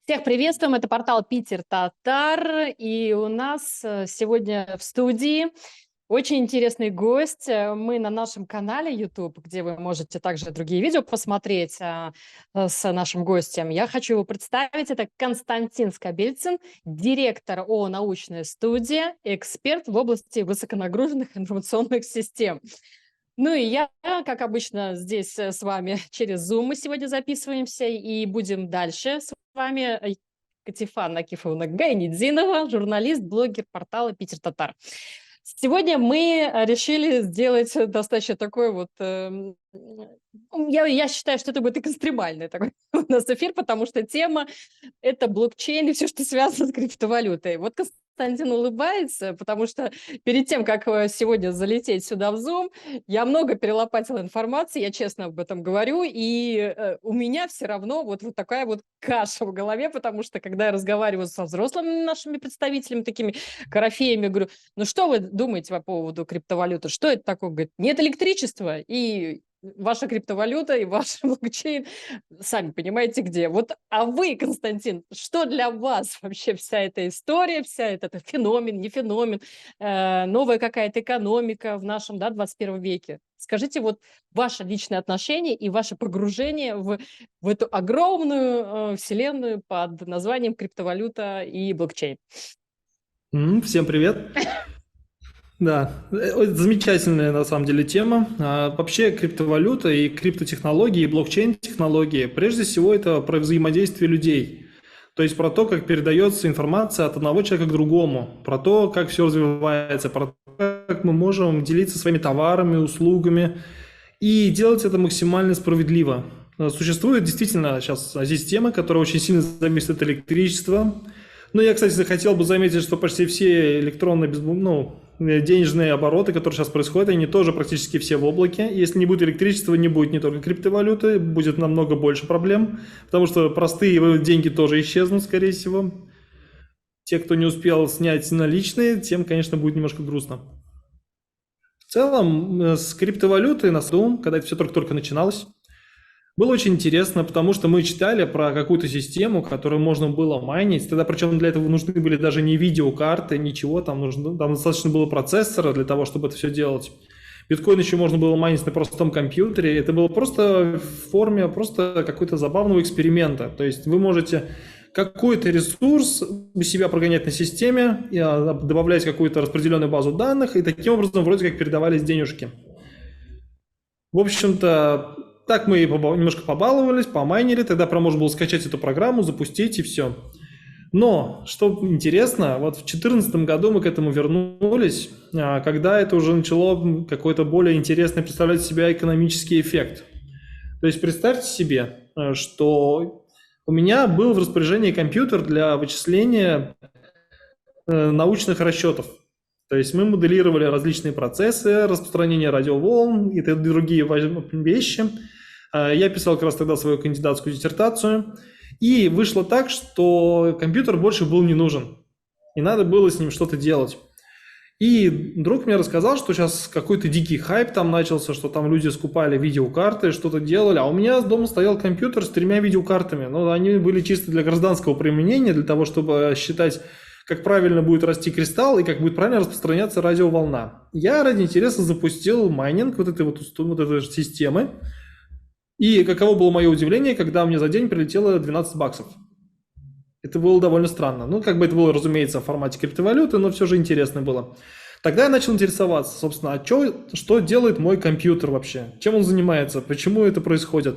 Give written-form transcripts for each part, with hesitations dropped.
Всех приветствуем, это портал Питер Татар, и у нас сегодня в студии очень интересный гость. Мы на нашем канале YouTube, где вы можете также другие видео посмотреть с нашим гостем. Я хочу его представить. Это Константин Скобельцин, директор ООО «Научная студия», эксперт в области высоконагруженных информационных систем. Ну и я, как обычно, здесь с вами через Zoom мы сегодня записываемся и будем дальше с вами. Катифан Акифовна Гайнидзинова, журналист, блогер портала Питер Татар. Сегодня мы решили сделать достаточно такой вот... я считаю, что это будет экстремальный такой у нас эфир, потому что тема– это блокчейн и все, что связано с криптовалютой. Вот Константин улыбается, потому что перед тем, как сегодня залететь сюда в Zoom, я много перелопатила информации, я честно об этом говорю, и у меня все равно вот такая вот каша в голове, потому что когда я разговариваю со взрослыми нашими представителями, такими корифеями, говорю, ну что вы думаете по поводу криптовалюты? Что это такое? Говорит, нет электричества, и ваша криптовалюта, и ваш блокчейн, сами понимаете где. Вот, а вы, Константин, что для вас вообще вся эта история, вся это феномен, не феномен, новая какая-то экономика в нашем 21 веке? Скажите, вот ваше личное отношение и ваше погружение в эту огромную вселенную под названием криптовалюта и блокчейн. Всем привет. Да, замечательная на самом деле тема. Вообще криптовалюта и криптотехнологии, и блокчейн-технологии, прежде всего это про взаимодействие людей. То есть про то, как передается информация от одного человека к другому, про то, как все развивается, про то, как мы можем делиться своими товарами, услугами и делать это максимально справедливо. Существует действительно сейчас система, которая очень сильно зависит от электричества. Но я, кстати, хотел бы заметить, что почти все электронные денежные обороты, которые сейчас происходят, они тоже практически все в облаке. Если не будет электричества, не будет не только криптовалюты, будет намного больше проблем, потому что простые деньги тоже исчезнут, скорее всего. Те, кто не успел снять наличные, тем, конечно, будет немножко грустно. В целом, с криптовалютой на ходу, когда это все только-только начиналось, было очень интересно, потому что мы читали про какую-то систему, которую можно было майнить. Тогда, причем для этого нужны были даже не видеокарты, ничего, там достаточно было процессора для того, чтобы это все делать. Биткоин еще можно было майнить на простом компьютере. Это было просто в форме просто какого-то забавного эксперимента. То есть вы можете какой-то ресурс у себя прогонять на системе, добавлять какую-то распределенную базу данных, и таким образом вроде как передавались денежки. В общем-то, так мы немножко побаловались, помайнили, тогда можно было скачать эту программу, запустить и все. Но, что интересно, вот в 2014 году мы к этому вернулись, когда это уже начало какой-то более интересный представлять из себя экономический эффект. То есть представьте себе, что у меня был в распоряжении компьютер для вычисления научных расчетов. То есть мы моделировали различные процессы, распространение радиоволн и другие вещи. Я писал как раз тогда свою кандидатскую диссертацию, и вышло так, что компьютер больше был не нужен, и надо было с ним что-то делать. И друг мне рассказал, что сейчас какой-то дикий хайп там начался, что там люди скупали видеокарты, что-то делали, а у меня дома стоял компьютер с 3 видеокартами, но они были чисто для гражданского применения, для того, чтобы считать, как правильно будет расти кристалл и как будет правильно распространяться радиоволна. Я ради интереса запустил майнинг вот этой системы. И каково было мое удивление, когда мне за день прилетело $12. Это было довольно странно. Ну, как бы это было, разумеется, в формате криптовалюты, но все же интересно было. Тогда я начал интересоваться, собственно, что делает мой компьютер вообще? Чем он занимается? Почему это происходит?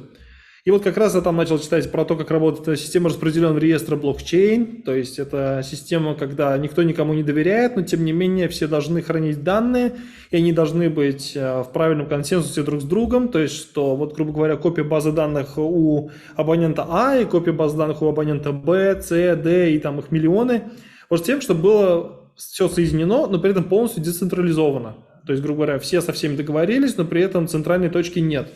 И вот как раз я там начал читать про то, как работает система распределенного реестра блокчейн. То есть это система, когда никто никому не доверяет, но тем не менее все должны хранить данные, и они должны быть в правильном консенсусе друг с другом. То есть что, вот, грубо говоря, копия базы данных у абонента А и копия базы данных у абонента Б, С, Д и там их миллионы. Вот с тем, чтобы было все соединено, но при этом полностью децентрализовано. То есть, грубо говоря, все со всеми договорились, но при этом центральной точки нет.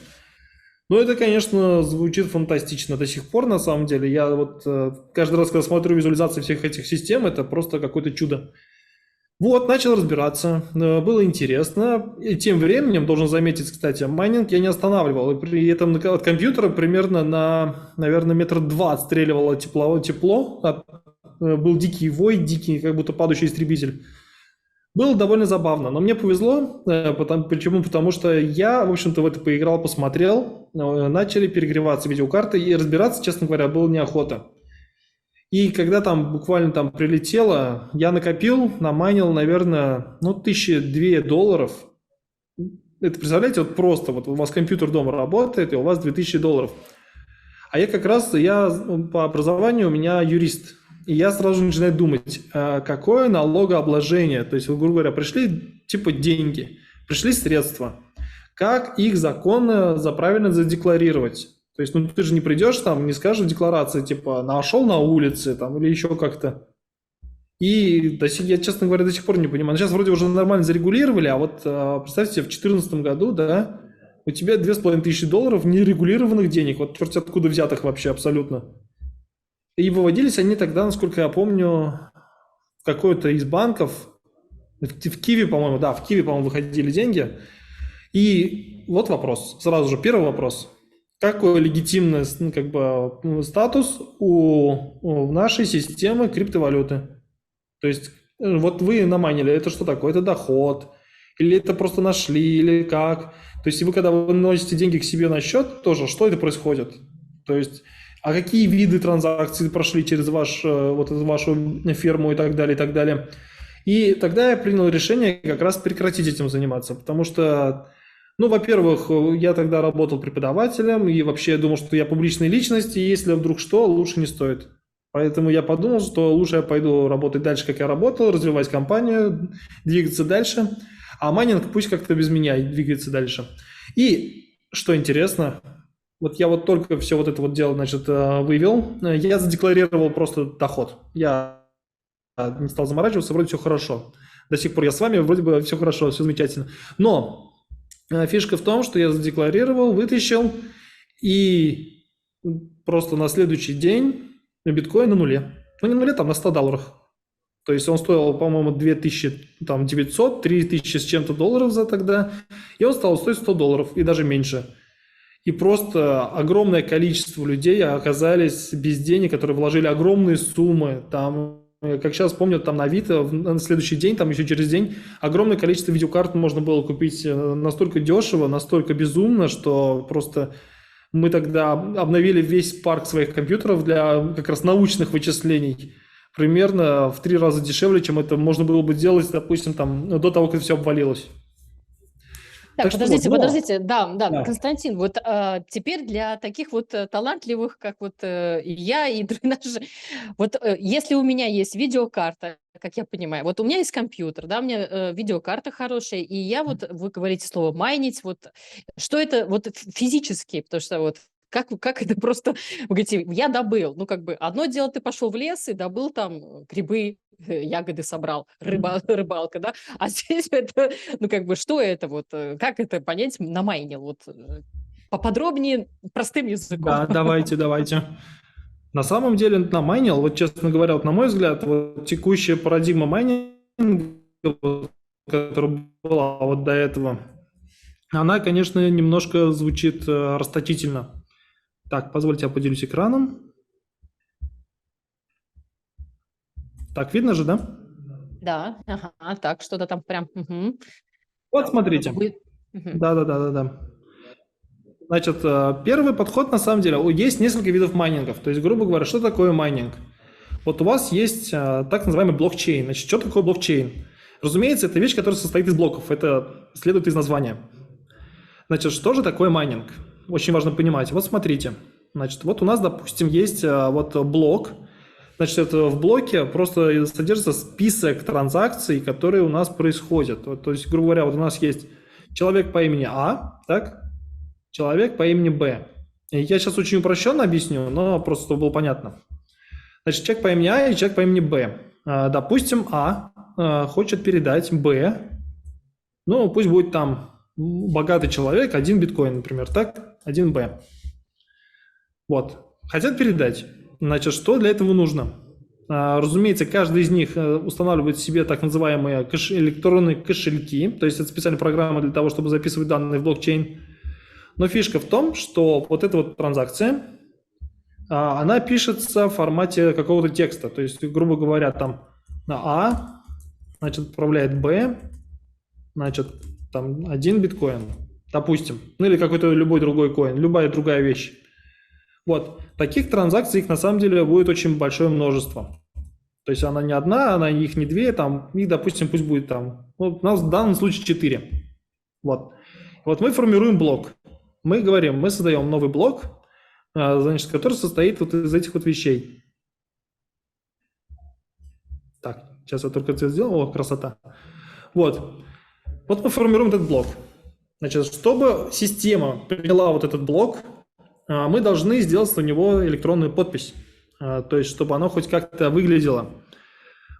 Ну, это, конечно, звучит фантастично до сих пор, на самом деле. Я вот каждый раз, когда смотрю визуализации всех этих систем, это просто какое-то чудо. Вот, начал разбираться, было интересно. И тем временем, должен заметить, кстати, майнинг я не останавливал. И при этом от компьютера примерно на, наверное, метр два отстреливало тепло. Был дикий вой, дикий, как будто падающий истребитель. Было довольно забавно, но мне повезло. Почему? Потому что я, в общем-то, в это поиграл, посмотрел, начали перегреваться видеокарты, и разбираться, честно говоря, было неохота. И когда там буквально там прилетело, я накопил, намайнил, наверное, ну, $1002. Это, представляете, вот просто, вот у вас компьютер дома работает, и у вас $2000. А я как раз, я по образованию, у меня юрист. И я сразу начинаю думать, какое налогообложение, то есть, грубо говоря, пришли типа деньги, пришли средства, как их законно, правильно задекларировать. То есть, ну ты же не придешь там, не скажешь в декларации, типа, нашел на улице там или еще как-то. И я, честно говоря, до сих пор не понимаю. Сейчас вроде уже нормально зарегулировали, а вот представьте, в 2014 году, да, у тебя $2500 нерегулированных денег, вот черт откуда взятых вообще абсолютно. И выводились они тогда, насколько я помню, в какой-то из банков, в Киви, по-моему, да, в Киви, по-моему, выходили деньги. И вот вопрос, сразу же первый вопрос. Какой легитимный как бы, статус у нашей системы криптовалюты? То есть вот вы намайнили, это что такое? Это доход? Или это просто нашли? Или как? То есть вы когда вы носите деньги к себе на счет, тоже что это происходит? То есть а какие виды транзакций прошли через вот эту вашу ферму и так далее, и так далее. И тогда я принял решение как раз прекратить этим заниматься, потому что, ну, во-первых, я тогда работал преподавателем, и вообще я думал, что я публичная личность, и если вдруг что, лучше не стоит. Поэтому я подумал, что лучше я пойду работать дальше, как я работал, развивать компанию, двигаться дальше, а майнинг пусть как-то без меня двигается дальше. И, что интересно, вот я вот только все вот это вот дело, значит, вывел, я задекларировал просто доход. Я не стал заморачиваться, вроде все хорошо. До сих пор я с вами, вроде бы все хорошо, все замечательно. Но фишка в том, что я задекларировал, вытащил, и просто на следующий день биткоин на нуле. Ну, не на нуле, там на $100. То есть он стоил, по-моему, 2900, 3000 с чем-то долларов за тогда, и он стал стоить $100 и даже меньше. И просто огромное количество людей оказались без денег, которые вложили огромные суммы. Там, как сейчас помню, там на Авито на следующий день, там еще через день, огромное количество видеокарт можно было купить настолько дешево, настолько безумно, что просто мы тогда обновили весь парк своих компьютеров для как раз научных вычислений. Примерно в 3 раза дешевле, чем это можно было бы делать, допустим, там, до того, как все обвалилось. Так, Так что вот, подождите, да, да. Константин, вот теперь для таких вот талантливых, как вот и я, и наши, вот если у меня есть видеокарта, как я понимаю, вот у меня есть компьютер, да, у меня видеокарта хорошая, и я вот, вы говорите слово майнить, вот что это вот физически, потому что вот как это просто, вы говорите, я добыл, ну как бы одно дело, ты пошел в лес и добыл там грибы, ягоды собрал, рыбалка, да, а здесь это, ну как бы, что это вот, как это понять, намайнил, вот поподробнее, простым языком. Да, давайте. На самом деле намайнил, вот честно говоря, вот на мой взгляд, вот текущая парадигма майнинга, вот, которая была вот до этого, она, конечно, немножко звучит расточительно. Так, позвольте, я поделюсь экраном. Так, видно же, да? Да, ага, так, что-то там прям. Вот, смотрите. Да. Значит, первый подход, на самом деле, есть несколько видов майнингов. То есть, грубо говоря, что такое майнинг? Вот у вас есть так называемый блокчейн. Значит, что такое блокчейн? Разумеется, это вещь, которая состоит из блоков. Это следует из названия. Значит, что же такое майнинг? Очень важно понимать. Вот смотрите. Значит, вот у нас, допустим, есть вот блок. Значит, это в блоке просто содержится список транзакций, которые у нас происходят. Вот, то есть, грубо говоря, вот у нас есть человек по имени А, так? Человек по имени Б. И я сейчас очень упрощенно объясню, но просто чтобы было понятно. Значит, человек по имени А и человек по имени Б. Допустим, А хочет передать Б, ну, пусть будет там богатый человек, 1 биткоин, например, так, 1 Б. Вот. Хотят передать. Значит, что для этого нужно? Разумеется, каждый из них устанавливает себе так называемые электронные кошельки, то есть это специальная программа для того, чтобы записывать данные в блокчейн. Но фишка в том, что вот эта вот транзакция, она пишется в формате какого-то текста, то есть, грубо говоря, там на А, значит, отправляет Б, значит, там 1 биткоин, допустим, ну или какой-то любой другой коин, любая другая вещь. Вот, таких транзакций их на самом деле будет очень большое множество. То есть она не одна, она их не две, там, их, допустим, пусть будет там, ну, у нас в данном случае 4. Вот. Вот мы формируем блок. Мы говорим, мы создаем новый блок, значит, который состоит вот из этих вот вещей. Так, сейчас я только это сделал, о, красота. Вот. Вот мы формируем этот блок. Значит, чтобы система приняла вот этот блок, мы должны сделать на него электронную подпись. То есть, чтобы оно хоть как-то выглядело.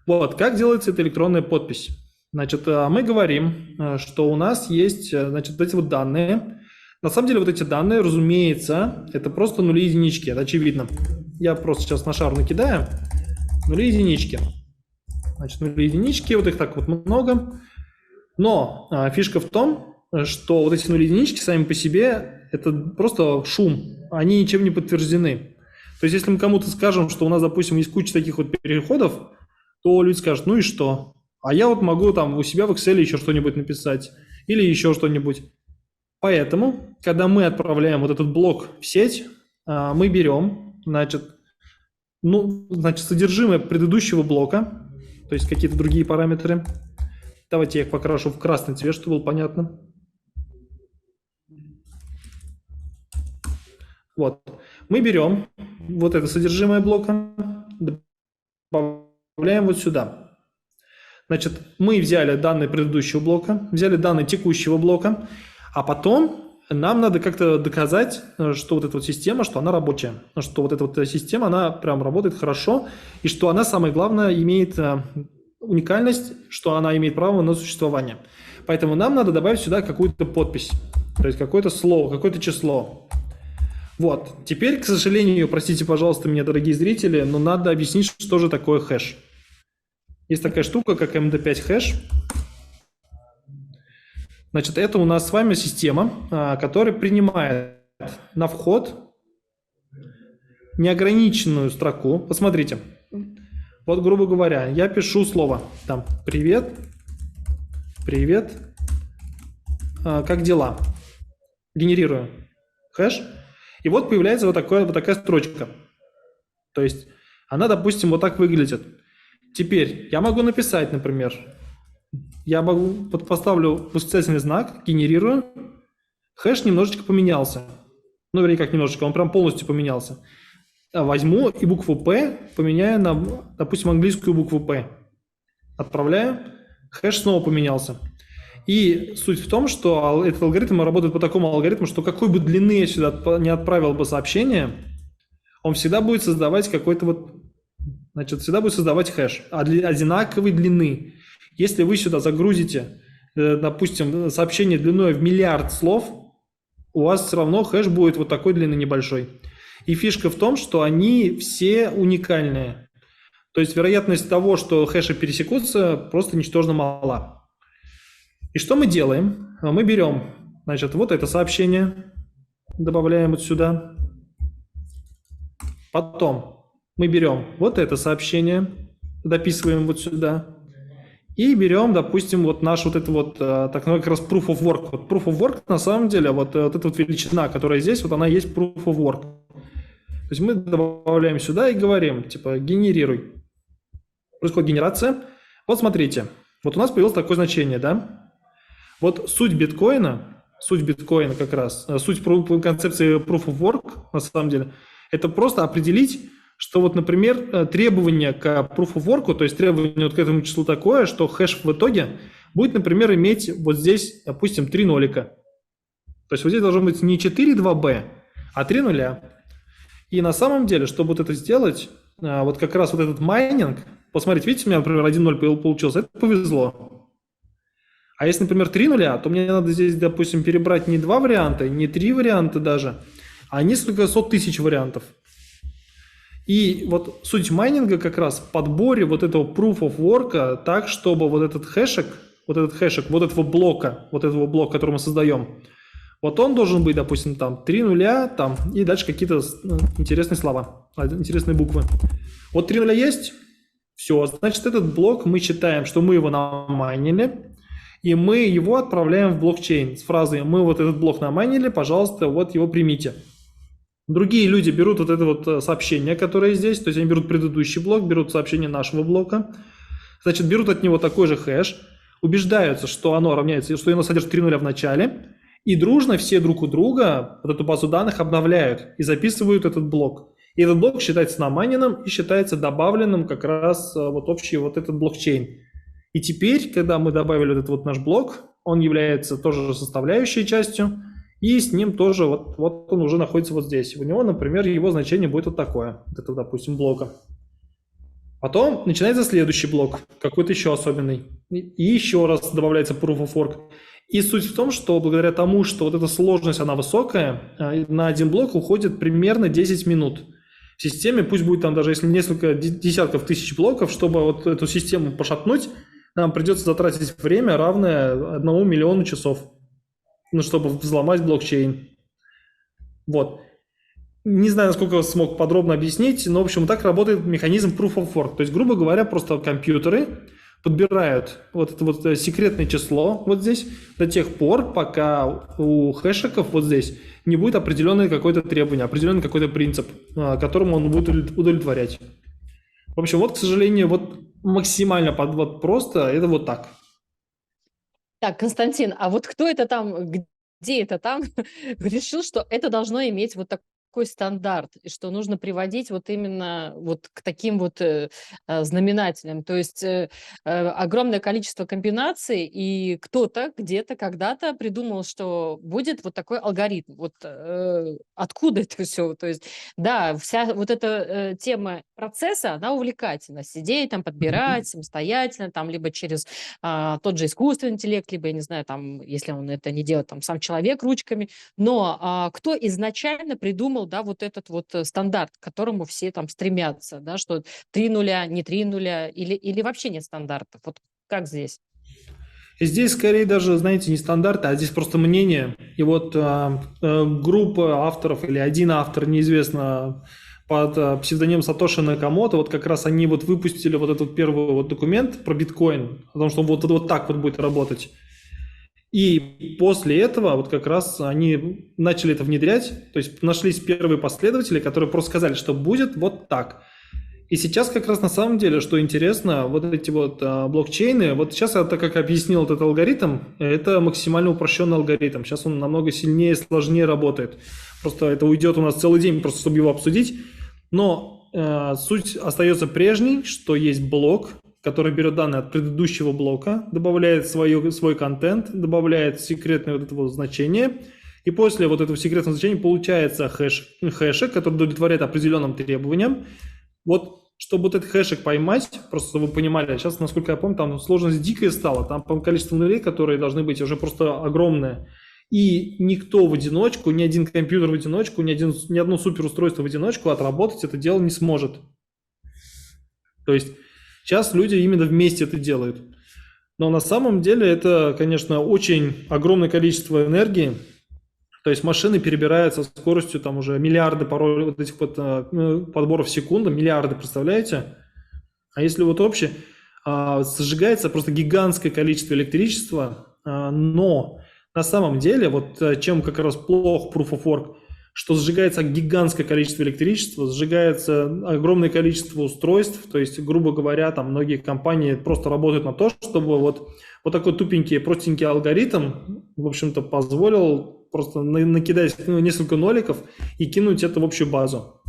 Вот, как делается эта электронная подпись? Значит, мы говорим, что у нас есть, значит, вот эти вот данные. На самом деле, вот эти данные, разумеется, это просто нули и единички, это очевидно. Я просто сейчас на шар накидаю. Нули и единички. Значит, нули и единички, вот их так вот много. Но фишка в том, что вот эти нули и единички сами по себе, это просто шум. Они ничем не подтверждены. То есть, если мы кому-то скажем, что у нас, допустим, есть куча таких вот переходов, то люди скажут, ну и что? А я вот могу там у себя в Excel еще что-нибудь написать или еще что-нибудь. Поэтому, когда мы отправляем вот этот блок в сеть, мы берем, значит, содержимое предыдущего блока, то есть какие-то другие параметры. Давайте я их покрашу в красный цвет, чтобы было понятно. Вот. Мы берем вот это содержимое блока, добавляем вот сюда. Значит, мы взяли данные предыдущего блока, взяли данные текущего блока, а потом нам надо как-то доказать, что вот эта вот система, что она рабочая, что вот эта вот система, она прям работает хорошо, и что она, самое главное, имеет уникальность, что она имеет право на существование. Поэтому нам надо добавить сюда какую-то подпись, то есть какое-то слово, какое-то число. Вот. Теперь, к сожалению, простите, пожалуйста, меня, дорогие зрители, но надо объяснить, что же такое хэш. Есть такая штука, как MD5 хэш. Значит, это у нас с вами система, которая принимает на вход неограниченную строку. Посмотрите. Вот, грубо говоря, я пишу слово там «Привет», «Привет», «Как дела?» Генерирую хэш. И вот появляется вот такая строчка. То есть она, допустим, вот так выглядит. Теперь я могу написать, например, я поставлю восклицательный знак, генерирую, хэш немножечко поменялся. Ну, вернее, как немножечко, он прям полностью поменялся. Возьму и букву «П» поменяю на, допустим, английскую букву «П». Отправляю, хэш снова поменялся. И суть в том, что этот алгоритм работает по такому алгоритму, что какой бы длины я сюда не отправил бы сообщение, он всегда будет создавать какой-то вот, значит, всегда будет создавать хэш одинаковой длины. Если вы сюда загрузите, допустим, сообщение длиной в миллиард слов, у вас все равно хэш будет вот такой длины небольшой. И фишка в том, что они все уникальные. То есть вероятность того, что хэши пересекутся, просто ничтожно мала. И что мы делаем? Мы берем, значит, вот это сообщение, добавляем вот сюда. Потом мы берем вот это сообщение, дописываем вот сюда. И берем, допустим, вот наш вот это вот, так называемый как раз proof of work. Вот proof of work, на самом деле, вот эта вот величина, которая здесь, вот она есть proof of work. То есть мы добавляем сюда и говорим, типа, генерируй. Происходит генерация. Вот смотрите, вот у нас появилось такое значение, да? Вот суть биткоина как раз, суть концепции proof of work, на самом деле, это просто определить, что вот, например, требование к proof of work, то есть требование вот к этому числу такое, что хэш в итоге будет, например, иметь вот здесь, допустим, 3 нолика. То есть вот здесь должно быть не 4,2b, а 3 нуля. И на самом деле, чтобы вот это сделать, вот как раз вот этот майнинг, посмотрите, видите, у меня, например, 1,0 получился, это повезло. А если, например, 3 нуля, то мне надо здесь, допустим, перебрать не 2 варианта, не 3 варианта даже, а несколько сот тысяч вариантов. И вот суть майнинга как раз в подборе вот этого proof of work так, чтобы вот этот хэшек, вот этого блока, который мы создаем, вот он должен быть, допустим, там 3 нуля, там, и дальше какие-то интересные слова, интересные буквы. Вот 3 нуля есть, все, значит, этот блок мы считаем, что мы его намайнили, и мы его отправляем в блокчейн с фразой «мы вот этот блок намайнили, пожалуйста, вот его примите». Другие люди берут вот это вот сообщение, которое здесь, то есть они берут предыдущий блок, берут сообщение нашего блока, значит, берут от него такой же хэш, убеждаются, что оно равняется, что оно содержит 3 нуля в начале, и дружно все друг у друга вот эту базу данных обновляют и записывают этот блок. И этот блок считается намайненным и считается добавленным как раз вот общий вот этот блокчейн. И теперь, когда мы добавили вот этот вот наш блок, он является тоже составляющей частью, и с ним тоже вот он уже находится вот здесь. У него, например, его значение будет вот такое, это, допустим, блока. Потом начинается следующий блок, какой-то еще особенный. И еще раз добавляется proof of work. И суть в том, что благодаря тому, что вот эта сложность, она высокая, на один блок уходит примерно 10 минут. В системе, пусть будет там даже если несколько десятков тысяч блоков, чтобы вот эту систему пошатнуть, нам придется затратить время, равное 1 миллиону часов, ну, чтобы взломать блокчейн. Вот. Не знаю, насколько смог подробно объяснить, но, в общем, так работает механизм Proof of Work. То есть, грубо говоря, просто компьютеры подбирают вот это вот секретное число вот здесь до тех пор, пока у хэшиков вот здесь не будет определенное какое-то требование, определенный какой-то принцип, которому он будет удовлетворять. В общем, вот, к сожалению, вот максимально вот просто это вот так. Так, Константин, а вот кто это там, где это там решил, что это должно иметь вот такой стандарт, и что нужно приводить вот именно вот к таким вот знаменателям? То есть огромное количество комбинаций, и кто-то где-то когда-то придумал, что будет вот такой алгоритм. Вот откуда это все? То есть, да, вся вот эта тема процесса, она увлекательна. Сидеть там, подбирать самостоятельно, там, либо через тот же искусственный интеллект, либо, я не знаю, там, если он это не делает, там, сам человек ручками. Но кто изначально придумал, да, вот этот вот стандарт, к которому все там стремятся, да, что 3 нуля, не 3 нуля, или вообще нет стандартов? Вот как здесь? И здесь скорее даже, знаете, не стандарты, а здесь просто мнение. И вот группа авторов или один автор, неизвестно, под псевдонимом Сатоши Накамото, вот как раз они вот выпустили вот этот первый вот документ про биткоин, потому что он вот так вот будет работать. И после этого вот как раз они начали это внедрять, то есть нашлись первые последователи, которые просто сказали, что будет вот так. И сейчас как раз на самом деле, что интересно, вот эти вот блокчейны, вот сейчас я так как объяснил этот алгоритм, это максимально упрощенный алгоритм. Сейчас он намного сильнее, сложнее работает. Просто это уйдет у нас целый день, просто чтобы его обсудить. Но суть остается прежней, что есть блок, который берет данные от предыдущего блока, добавляет свой контент, добавляет секретное вот это вот значение, и после вот этого секретного значения получается хэшек, который удовлетворяет определенным требованиям. Вот, чтобы вот этот хэшек поймать, просто чтобы вы понимали, сейчас, насколько я помню, там сложность дикая стала, там, по-моему, количество нулей, которые должны быть, уже просто огромное. И никто в одиночку, ни один компьютер в одиночку, ни одно суперустройство в одиночку отработать это дело не сможет. То есть сейчас люди именно вместе это делают. Но на самом деле это, конечно, очень огромное количество энергии. То есть машины перебираются со скоростью там уже миллиарды порой вот этих вот подборов в секунду, миллиарды, представляете? А если вот общее, сжигается просто гигантское количество электричества, но на самом деле, вот чем как раз плох Proof of Work, что сжигается гигантское количество электричества, сжигается огромное количество устройств, то есть, грубо говоря, там многие компании просто работают на то, чтобы вот такой тупенький, простенький алгоритм, в общем-то, позволил просто накидать несколько ноликов и кинуть это в общую базу.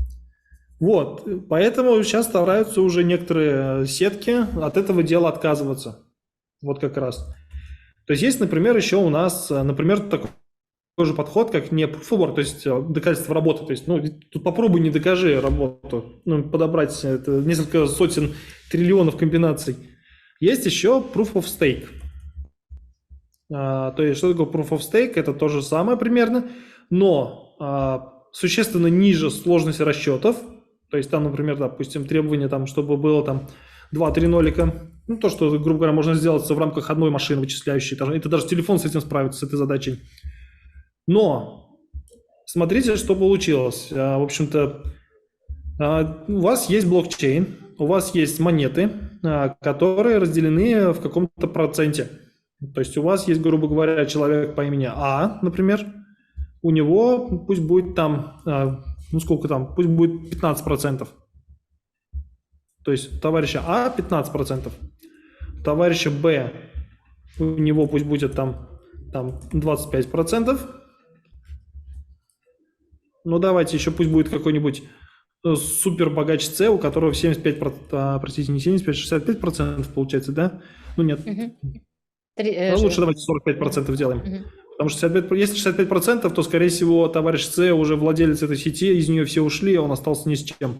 Вот, поэтому сейчас стараются уже некоторые сетки от этого дела отказываться. Вот как раз. То есть, например, еще у нас, например, такой же подход, как не proof of work, то есть доказательство работы. То есть, тут попробуй не докажи работу, подобрать это несколько сотен триллионов комбинаций. Есть еще proof of stake. То есть, что такое proof of stake? Это то же самое примерно, но существенно ниже сложности расчетов, то есть, грубо говоря, там многие компании просто работают на то, чтобы вот такой тупенький, простенький алгоритм, в общем-то, позволил просто накидать несколько ноликов и кинуть это в общую базу. Вот, поэтому сейчас стараются уже некоторые сетки от этого дела отказываться. Вот как раз. То есть, если например, еще у нас, например, такой же подход, как не proof of work, то есть доказательство работы. То есть, например, есть еще proof of stake. То есть, что такое proof of stake? Это то же самое примерно, но То есть там, например, допустим, требование, там, чтобы было там 2-3 нолика, ну, то, что, грубо говоря, можно сделать в рамках одной машины вычисляющей. Это даже телефон с этим справится, с этой задачей. Но смотрите, что получилось. В общем-то, у вас есть блокчейн, у вас есть монеты, которые разделены в каком-то проценте. То есть у вас есть, грубо говоря, человек по имени А, например, у него пусть будет там, ну сколько там, пусть будет 15%. То есть у товарища А 15%, у товарища Б у него пусть будет там 25%. Ну давайте еще пусть будет какой-нибудь супер богач С, у которого 75%, простите, не 75, 65% получается, да? Ну нет, лучше давайте 45% сделаем. Потому что если 65%, то, скорее всего, товарищ С уже владелец этой сети, из нее все ушли, а он остался ни с чем.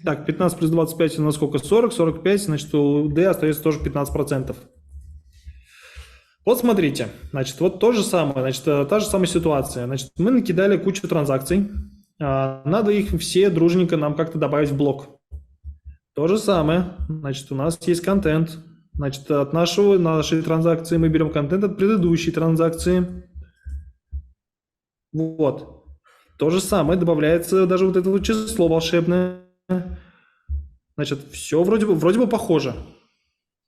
Так, 15 плюс 25 у нас сколько? 40, 45, значит, у D остается тоже 15%. Вот смотрите, значит, вот то же самое, значит, та же самая ситуация. Значит, мы накидали кучу транзакций, надо их все дружненько нам как-то добавить в блок. То же самое, значит, у нас есть контент. Значит, от нашей транзакции мы берем контент от предыдущей транзакции. Вот. То же самое добавляется даже вот это вот число волшебное. Значит, все вроде бы похоже.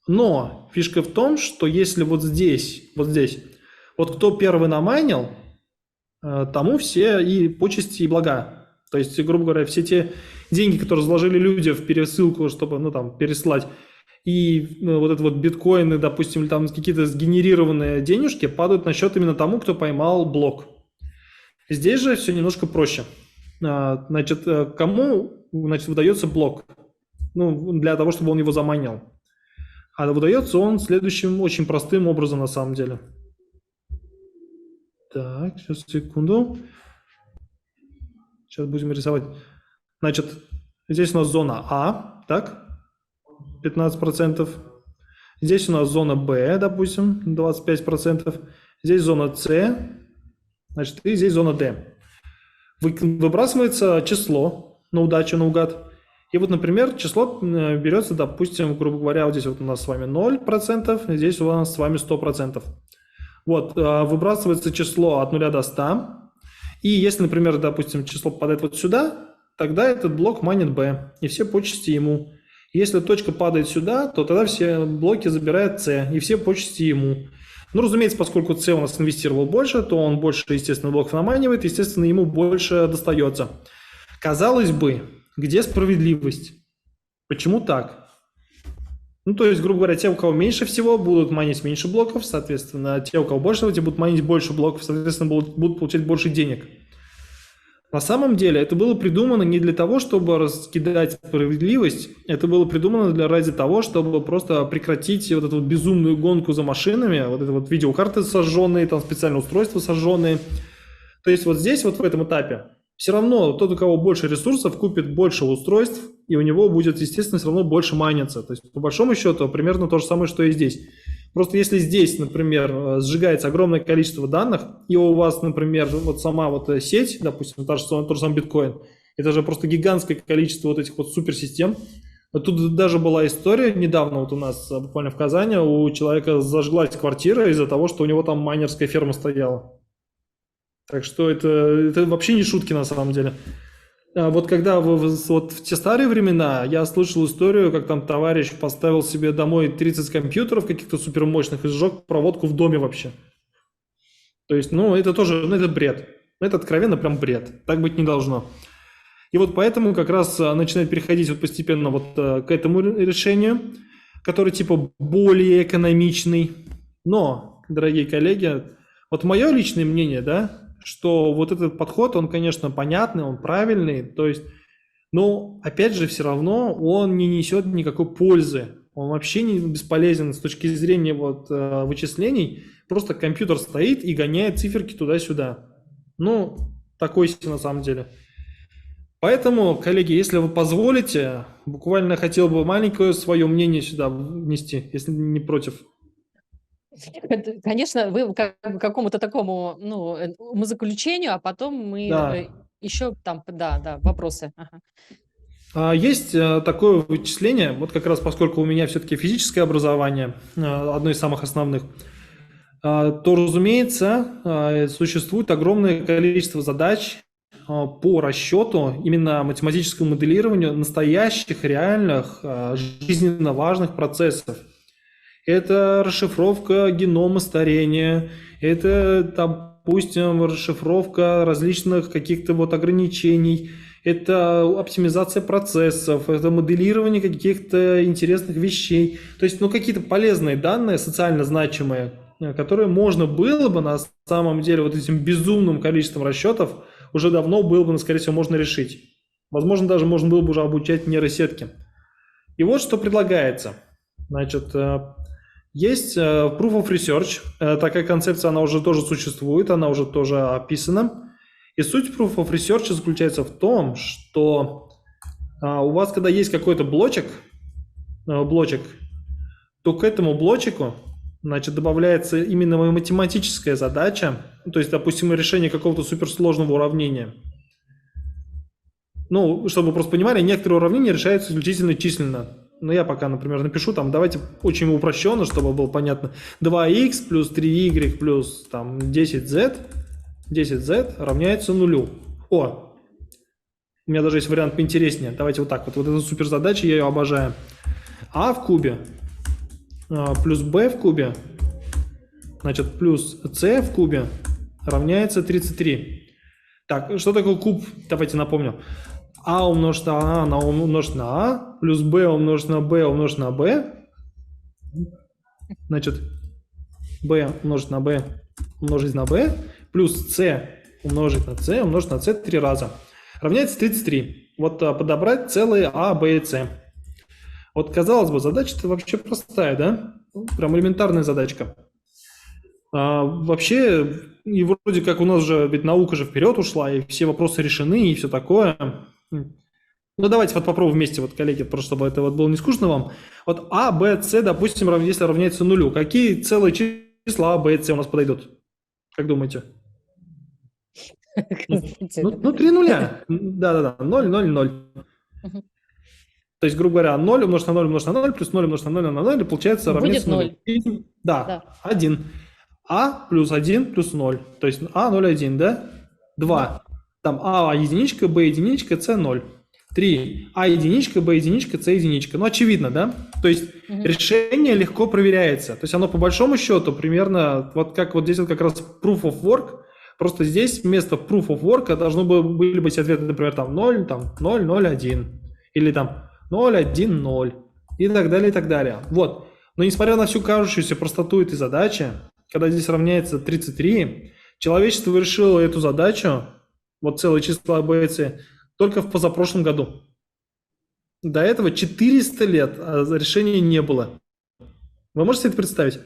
Но фишка в том, что если вот здесь, вот кто первый намайнил, тому все и почести, и блага. То есть, грубо говоря, все те деньги, которые заложили люди в пересылку, чтобы, ну, там, переслать, и вот это вот биткоины, допустим, или там какие-то сгенерированные денежки падают на счет именно тому, кто поймал блок. Здесь же все немножко проще. Значит, кому, значит, выдается блок? Ну, для того, чтобы он его заманил. А выдается он следующим очень простым образом на самом деле. Так, сейчас, секунду. Сейчас будем рисовать. Значит, здесь у нас зона А, так? 15%. Здесь у нас зона Б, допустим, 25%. Здесь зона С, значит, и здесь зона Д. Выбрасывается число на удачу, наугад. И вот, например, число берется, допустим, грубо говоря, вот здесь вот у нас с вами 0%, здесь у нас с вами 100%. Вот, выбрасывается число от 0 до 100. И если, например, допустим, число попадает вот сюда, тогда этот блок майнит B, и все почести ему. Если точка падает сюда, то тогда все блоки забирает C, и все почести ему. Ну, разумеется, поскольку C у нас инвестировал больше, то он больше, естественно, блоков наманивает, естественно, ему больше достается. Казалось бы, где справедливость? Почему так? Ну, то есть, грубо говоря, те, у кого меньше всего, будут майнить меньше блоков, соответственно, те, у кого больше, те будут майнить больше блоков, соответственно, будут получать больше денег. На самом деле это было придумано не для того, чтобы раскидать справедливость, это было придумано ради того, чтобы просто прекратить вот эту вот безумную гонку за машинами, вот это вот видеокарты сожженные, там специальные устройства сожженные. То есть вот здесь, вот в этом этапе, все равно тот, у кого больше ресурсов, купит больше устройств, и у него будет, естественно, все равно больше майниться. То есть по большому счету примерно то же самое, что и здесь. Просто если здесь, например, сжигается огромное количество данных, и у вас, например, вот сама вот сеть, допустим, тот же самый биткоин, это же просто гигантское количество вот этих вот суперсистем. Тут даже была история недавно вот у нас, буквально в Казани, у человека зажглась квартира из-за того, что у него там майнерская ферма стояла. Так что это вообще не шутки на самом деле. Вот когда вот в те старые времена я слышал историю, как там товарищ поставил себе домой 30 компьютеров каких-то супермощных и сжег проводку в доме вообще. То есть, ну, это тоже, ну, это бред. Это откровенно прям бред. Так быть не должно. И вот поэтому как раз начинает переходить вот постепенно вот к этому решению, который типа более экономичный. Но, дорогие коллеги, вот мое личное мнение, да, что вот этот подход, он, конечно, понятный, он правильный, то есть, но, опять же, все равно он не несет никакой пользы, он вообще не бесполезен с точки зрения вот вычислений, просто компьютер стоит и гоняет циферки туда-сюда. Ну, такой себе на самом деле. Поэтому, коллеги, если вы позволите, буквально хотел бы маленькое свое мнение сюда внести, если не против. Конечно, вы к какому-то такому, умозаключению, а потом мы Да. еще там, да, вопросы. Ага. Есть такое вычисление, вот как раз поскольку у меня все-таки физическое образование, одно из самых основных, то, разумеется, существует огромное количество задач по расчету, именно математическому моделированию настоящих, реальных, жизненно важных процессов. Это расшифровка генома старения, это, допустим, расшифровка различных каких-то вот ограничений, это оптимизация процессов, это моделирование каких-то интересных вещей. То есть, ну, какие-то полезные данные, социально значимые, которые можно было бы на самом деле вот этим безумным количеством расчетов уже давно было бы, скорее всего, можно решить. Возможно, даже можно было бы уже обучать нейросетки. И вот что предлагается. Значит, есть Proof of Research, такая концепция, она уже тоже существует, она уже тоже описана. И суть Proof of Research заключается в том, что у вас, когда есть какой-то блочек, то к этому блочку, значит, добавляется именно математическая задача, то есть, допустим, решение какого-то суперсложного уравнения. Ну, чтобы вы просто понимали, некоторые уравнения решаются исключительно численно. Ну, я пока, например, напишу там, давайте очень упрощенно, чтобы было понятно. 2х плюс 3y плюс там 10z равняется нулю. О, у меня даже есть вариант поинтереснее. Давайте вот так вот. Вот эта суперзадача, я ее обожаю. А в кубе плюс b в кубе, значит, плюс c в кубе равняется 33. Так, что такое куб? Давайте напомню. А умножить на А умножить на А, плюс b умножить на b умножить на b. Значит, b умножить на b умножить на b, плюс c умножить на c 3 раза. Равняется 33. Вот подобрать целые А, Б и С. Вот, казалось бы, задача-то вообще простая, да? Прям элементарная задачка. Вообще, и вроде как у нас же, ведь наука же вперед ушла, и все вопросы решены, и все такое. Ну, давайте вот попробуем вместе, вот, коллеги, просто чтобы это вот было не скучно вам. Вот А, Б, С, допустим, если равняется нулю, какие целые числа А, Б и С у нас подойдут? Как думаете? Ну, 3 нуля. Да-да-да, 0, 0, 0. То есть, грубо говоря, 0 умножить на 0 умножить на 0, плюс 0 умножить на 0 на 0, и получается равняется 0. Да, 1. А плюс 1 плюс 0. То есть А 0, 1, да? 2. Там А единичка, Б единичка, С 0. 3. А единичка, Б единичка, С единичка. Ну, очевидно, да? То есть решение легко проверяется. То есть оно по большому счету примерно, вот как вот здесь вот как раз proof of work, просто здесь вместо proof of work должны были быть ответы, например, там 0, там 0, 0, 1. Или там 0, 1, 0. И так далее, и так далее. Вот. Но несмотря на всю кажущуюся простоту этой задачи, когда здесь равняется 33, человечество решило эту задачу, вот целые числа b и c, только в позапрошлом году. До этого 400 лет решения не было. Вы можете это представить?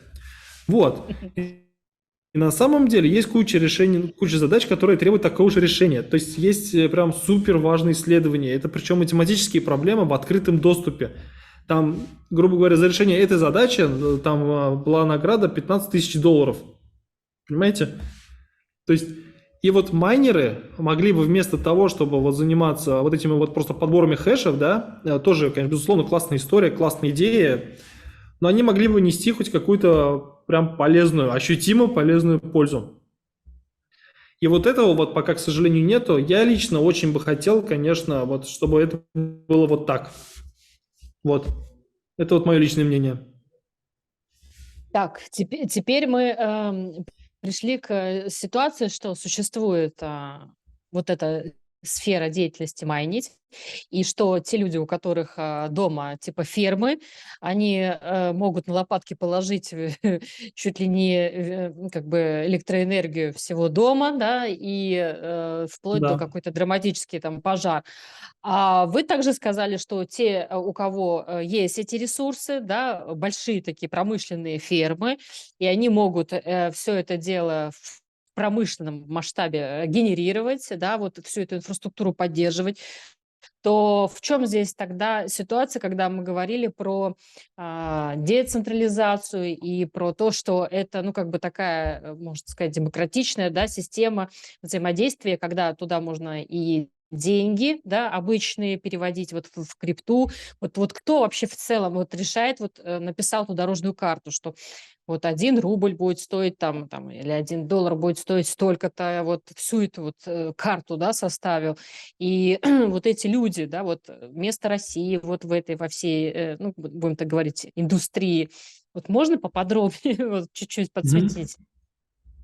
Вот. И на самом деле есть куча решений, куча задач, которые требуют такого же решения. То есть есть прям супер важные исследования. Это причем математические проблемы в открытом доступе. Там, грубо говоря, за решение этой задачи там была награда $15 тысяч. Понимаете? То есть, и вот майнеры могли бы вместо того, чтобы вот заниматься вот этими вот просто подборами хэшев, да, тоже, конечно, безусловно, классная история, классная идея, но они могли бы нести хоть какую-то прям полезную, ощутимо полезную пользу. И вот этого вот пока, к сожалению, нету. Я лично очень бы хотел, конечно, вот чтобы это было вот так. Вот. Это вот мое личное мнение. Так, теперь мы пришли к ситуации, что существует вот эта сфера деятельности майнить, и что те люди, у которых дома типа фермы, они могут на лопатки положить чуть ли не как бы электроэнергию всего дома, да, и вплоть до Да. какой-то драматический там пожар. А вы также сказали, что те, у кого есть эти ресурсы, да, большие такие промышленные фермы, и они могут все это дело в промышленном масштабе генерировать, да, вот всю эту инфраструктуру поддерживать, то в чем здесь тогда ситуация, когда мы говорили про децентрализацию и про то, что это, ну, как бы такая, можно сказать, демократичная, да, система взаимодействия, когда туда можно и деньги, да, обычные переводить вот в крипту. Вот кто вообще в целом вот решает, вот написал ту дорожную карту, что вот 1 рубль будет стоить там или 1 доллар будет стоить столько-то, вот всю эту вот карту, да, составил. И вот эти люди, да, вот вместо России вот в этой, во всей, ну, будем так говорить, индустрии, вот можно поподробнее вот чуть-чуть Мгм. подсветить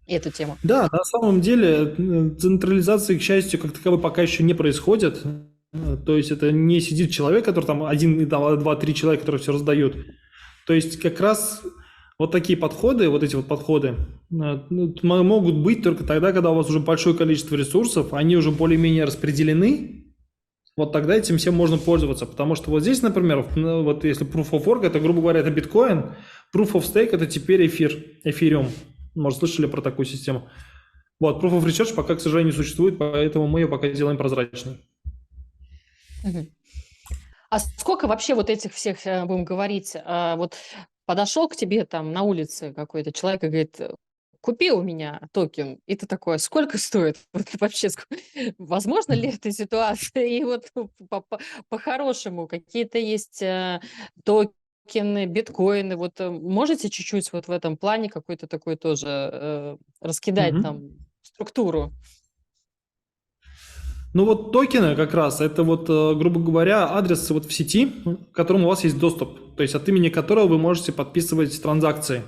эту тему? Да, на самом деле централизации, к счастью, как таковой пока еще не происходит. То есть это не сидит человек, который там один, там, два, три человека, которые все раздают. То есть как раз вот такие подходы, вот эти вот подходы могут быть только тогда, когда у вас уже большое количество ресурсов, они уже более-менее распределены, вот тогда этим всем можно пользоваться. Потому что вот здесь, например, вот если Proof of Work, это, грубо говоря, это биткоин, Proof of Stake – это теперь эфириум. Может, слышали про такую систему? Вот, Proof of Research пока, к сожалению, не существует, поэтому мы ее пока делаем прозрачной. Мгм. А сколько вообще вот этих всех, будем говорить, вот подошел к тебе там на улице какой-то человек и говорит, купи у меня токен, и ты такой: «А сколько стоит?» Вот вообще, возможно ли эта ситуация? И вот по-хорошему какие-то есть токены, биткоины, вот можете чуть-чуть вот в этом плане какой-то такой тоже раскидать Мгм. там структуру? Ну вот токены как раз, это вот, грубо говоря, адрес вот в сети, к которому у вас есть доступ, то есть от имени которого вы можете подписывать транзакции.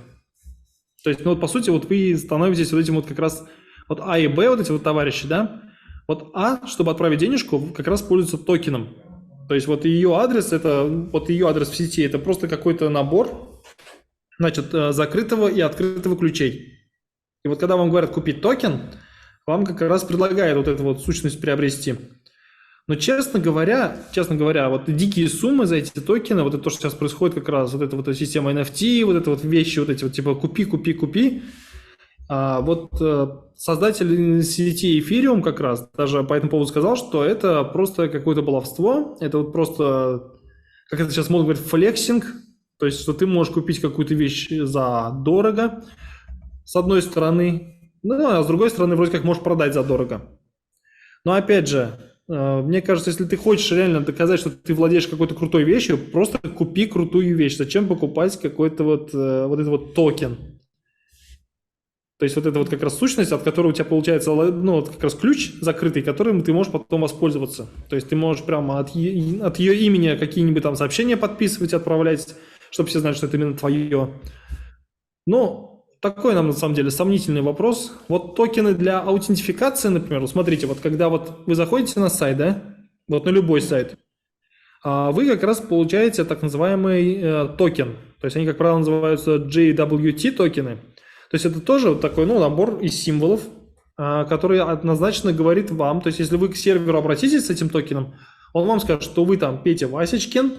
То есть, ну вот по сути, вот вы становитесь вот этим вот как раз, вот А и Б, вот эти вот товарищи, да, вот А, чтобы отправить денежку, как раз пользуется токеном. То есть вот ее адрес, это вот ее адрес в сети, это просто какой-то набор, значит, закрытого и открытого ключей. И вот когда вам говорят купить токен, вам как раз предлагают вот эту вот сущность приобрести. Но честно говоря, вот дикие суммы за эти токены, вот это то, что сейчас происходит как раз, вот эта вот система NFT, вот это вот вещи, вот эти вот типа купи, купи, купи. Вот создатель сети Ethereum как раз даже по этому поводу сказал, что это просто какое-то баловство, это вот просто, как это сейчас модно говорить, флексинг, то есть что ты можешь купить какую-то вещь за дорого, с одной стороны, ну, а с другой стороны вроде как можешь продать за дорого. Но опять же, мне кажется, если ты хочешь реально доказать, что ты владеешь какой-то крутой вещью, просто купи крутую вещь. Зачем покупать какой-то вот этот вот токен? То есть вот это вот как раз сущность, от которой у тебя получается, ну, вот как раз ключ закрытый, которым ты можешь потом воспользоваться. То есть ты можешь прямо от ее имени какие-нибудь там сообщения подписывать, отправлять, чтобы все знали, что это именно твое. Ну, такой нам на самом деле сомнительный вопрос. Вот токены для аутентификации, например, вот смотрите, вот когда вот вы заходите на сайт, да, вот на любой сайт, вы как раз получаете так называемый токен. То есть они, как правило, называются JWT токены. То есть это тоже вот такой, ну, набор из символов, который однозначно говорит вам, то есть если вы к серверу обратитесь с этим токеном, он вам скажет, что вы там Петя Васечкин,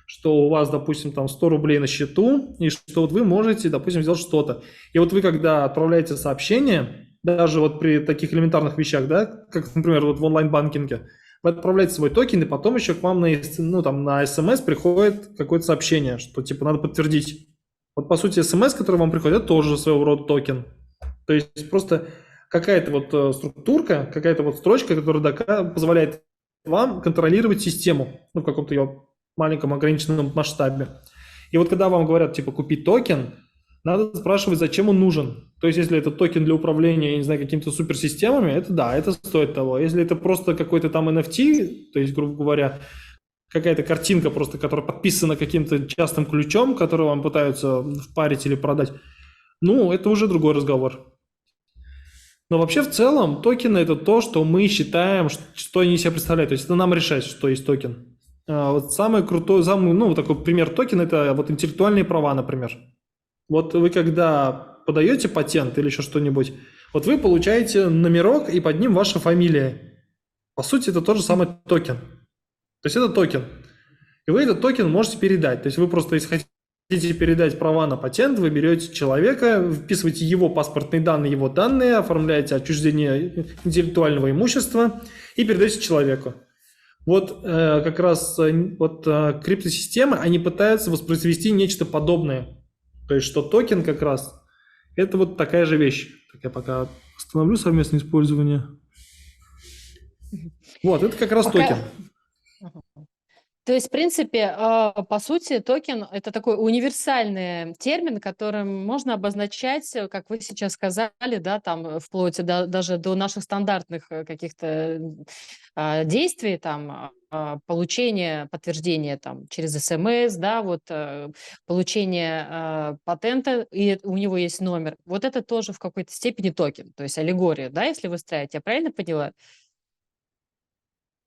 что у вас, допустим, там 100 рублей на счету, и что вот вы можете, допустим, сделать что-то. И вот вы, когда отправляете сообщение, даже вот при таких элементарных вещах, да, как, например, вот в онлайн-банкинге, вы отправляете свой токен, и потом еще к вам ну, там, на смс приходит какое-то сообщение, что типа надо подтвердить. Вот по сути смс, который вам приходит, это тоже своего рода токен. То есть просто какая-то вот структурка, какая-то вот строчка, которая позволяет вам контролировать систему, ну, в каком-то ее маленьком ограниченном масштабе. И вот когда вам говорят, типа, купить токен, надо спрашивать, зачем он нужен. То есть, если это токен для управления, я не знаю, какими-то суперсистемами, это да, это стоит того. Если это просто какой-то там NFT, то есть, грубо говоря, какая-то картинка просто, которая подписана каким-то частным ключом, который вам пытаются впарить или продать, ну, это уже другой разговор. Но вообще в целом токены это то, что мы считаем, что они из себя представляют. То есть это нам решать, что есть токен. Вот самый крутой, самый, ну, такой пример токена – это вот интеллектуальные права, например. Вот вы когда подаете патент или еще что-нибудь, вот вы получаете номерок, и под ним ваша фамилия. По сути, это тот же самый токен. То есть это токен. И вы этот токен можете передать. То есть вы просто, если хотите передать права на патент, вы берете человека, вписываете его паспортные данные, его данные, оформляете отчуждение интеллектуального имущества и передаете человеку. Вот как раз вот криптосистемы, они пытаются воспроизвести нечто подобное. То есть что токен как раз это вот такая же вещь. Так я пока остановлю совместное использование. Вот, это как раз Пока... токен. Ага. То есть, в принципе, по сути, токен– это такой универсальный термин, которым можно обозначать, как вы сейчас сказали, да, там вплоть даже до наших стандартных каких-то действий, там получение подтверждения там через СМС, да, вот получение патента, и у него есть номер. Вот это тоже в какой-то степени токен, то есть аллегория, да, если выстраивать. Я правильно поняла?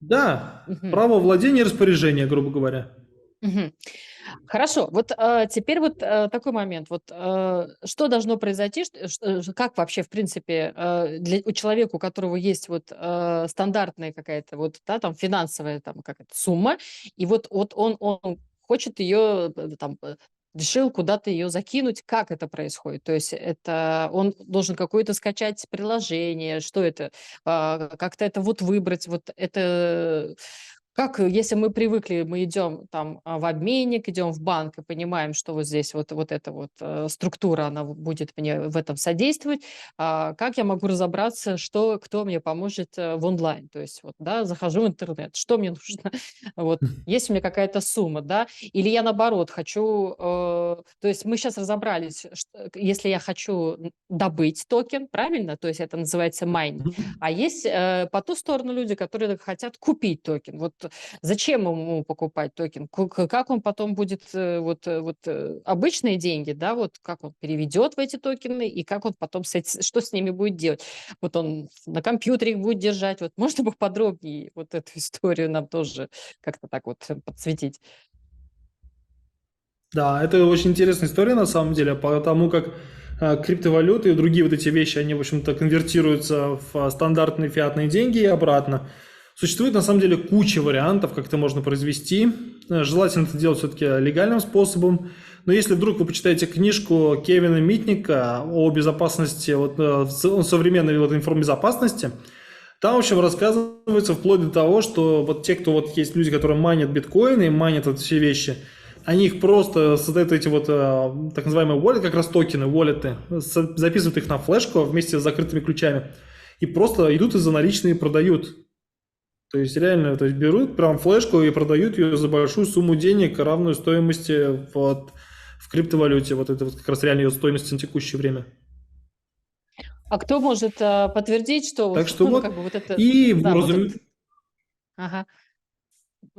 Да, Мгм. право владения и распоряжения, грубо говоря. Мгм. Хорошо, вот теперь вот такой момент. Вот что должно произойти, как вообще, в принципе, у человека, у которого есть вот стандартная какая-то вот, да, там финансовая там какая-то сумма, и вот он хочет ее там решил куда-то ее закинуть, как это происходит? То есть это он должен какое-то скачать приложение, что это, как-то это вот выбрать, вот это как, если мы привыкли, мы идем там в обменник, идем в банк и понимаем, что вот здесь вот эта вот структура, она будет мне в этом содействовать, как я могу разобраться, кто мне поможет в онлайн? То есть вот, да, захожу в интернет, что мне нужно? Вот, есть у меня какая-то сумма, да? Или я наоборот хочу, то есть мы сейчас разобрались, если я хочу добыть токен, правильно? То есть это называется майнинг. А есть по ту сторону люди, которые хотят купить токен. Вот зачем ему покупать токен? Как он потом будет, обычные деньги, да, вот как он переведет в эти токены и как он потом, что с ними будет делать? Вот он на компьютере их будет держать. Вот можно поподробнее вот эту историю нам тоже как-то так вот подсветить? Да, это очень интересная история на самом деле, потому как криптовалюты и другие вот эти вещи, они, в общем-то, конвертируются в стандартные фиатные деньги и обратно. Существует на самом деле куча вариантов, как это можно произвести. Желательно это делать все-таки легальным способом. Но если вдруг вы почитаете книжку Кевина Митника о безопасности, современной вот информбезопасности, там, в общем, рассказывается вплоть до того, что вот те, кто вот есть люди, которые майнят биткоины и майнят вот все вещи, они их просто создают эти вот так называемые wallet, как раз токены, wallet, записывают их на флешку вместе с закрытыми ключами и просто идут и за наличные продают. То есть реально, то есть берут прям флешку и продают ее за большую сумму денег, равную стоимости вот в криптовалюте. Вот это вот как раз реально ее стоимость на текущее время. А кто может подтвердить, что, Так что ну, вот, как бы вот это, и да, вот это, ага.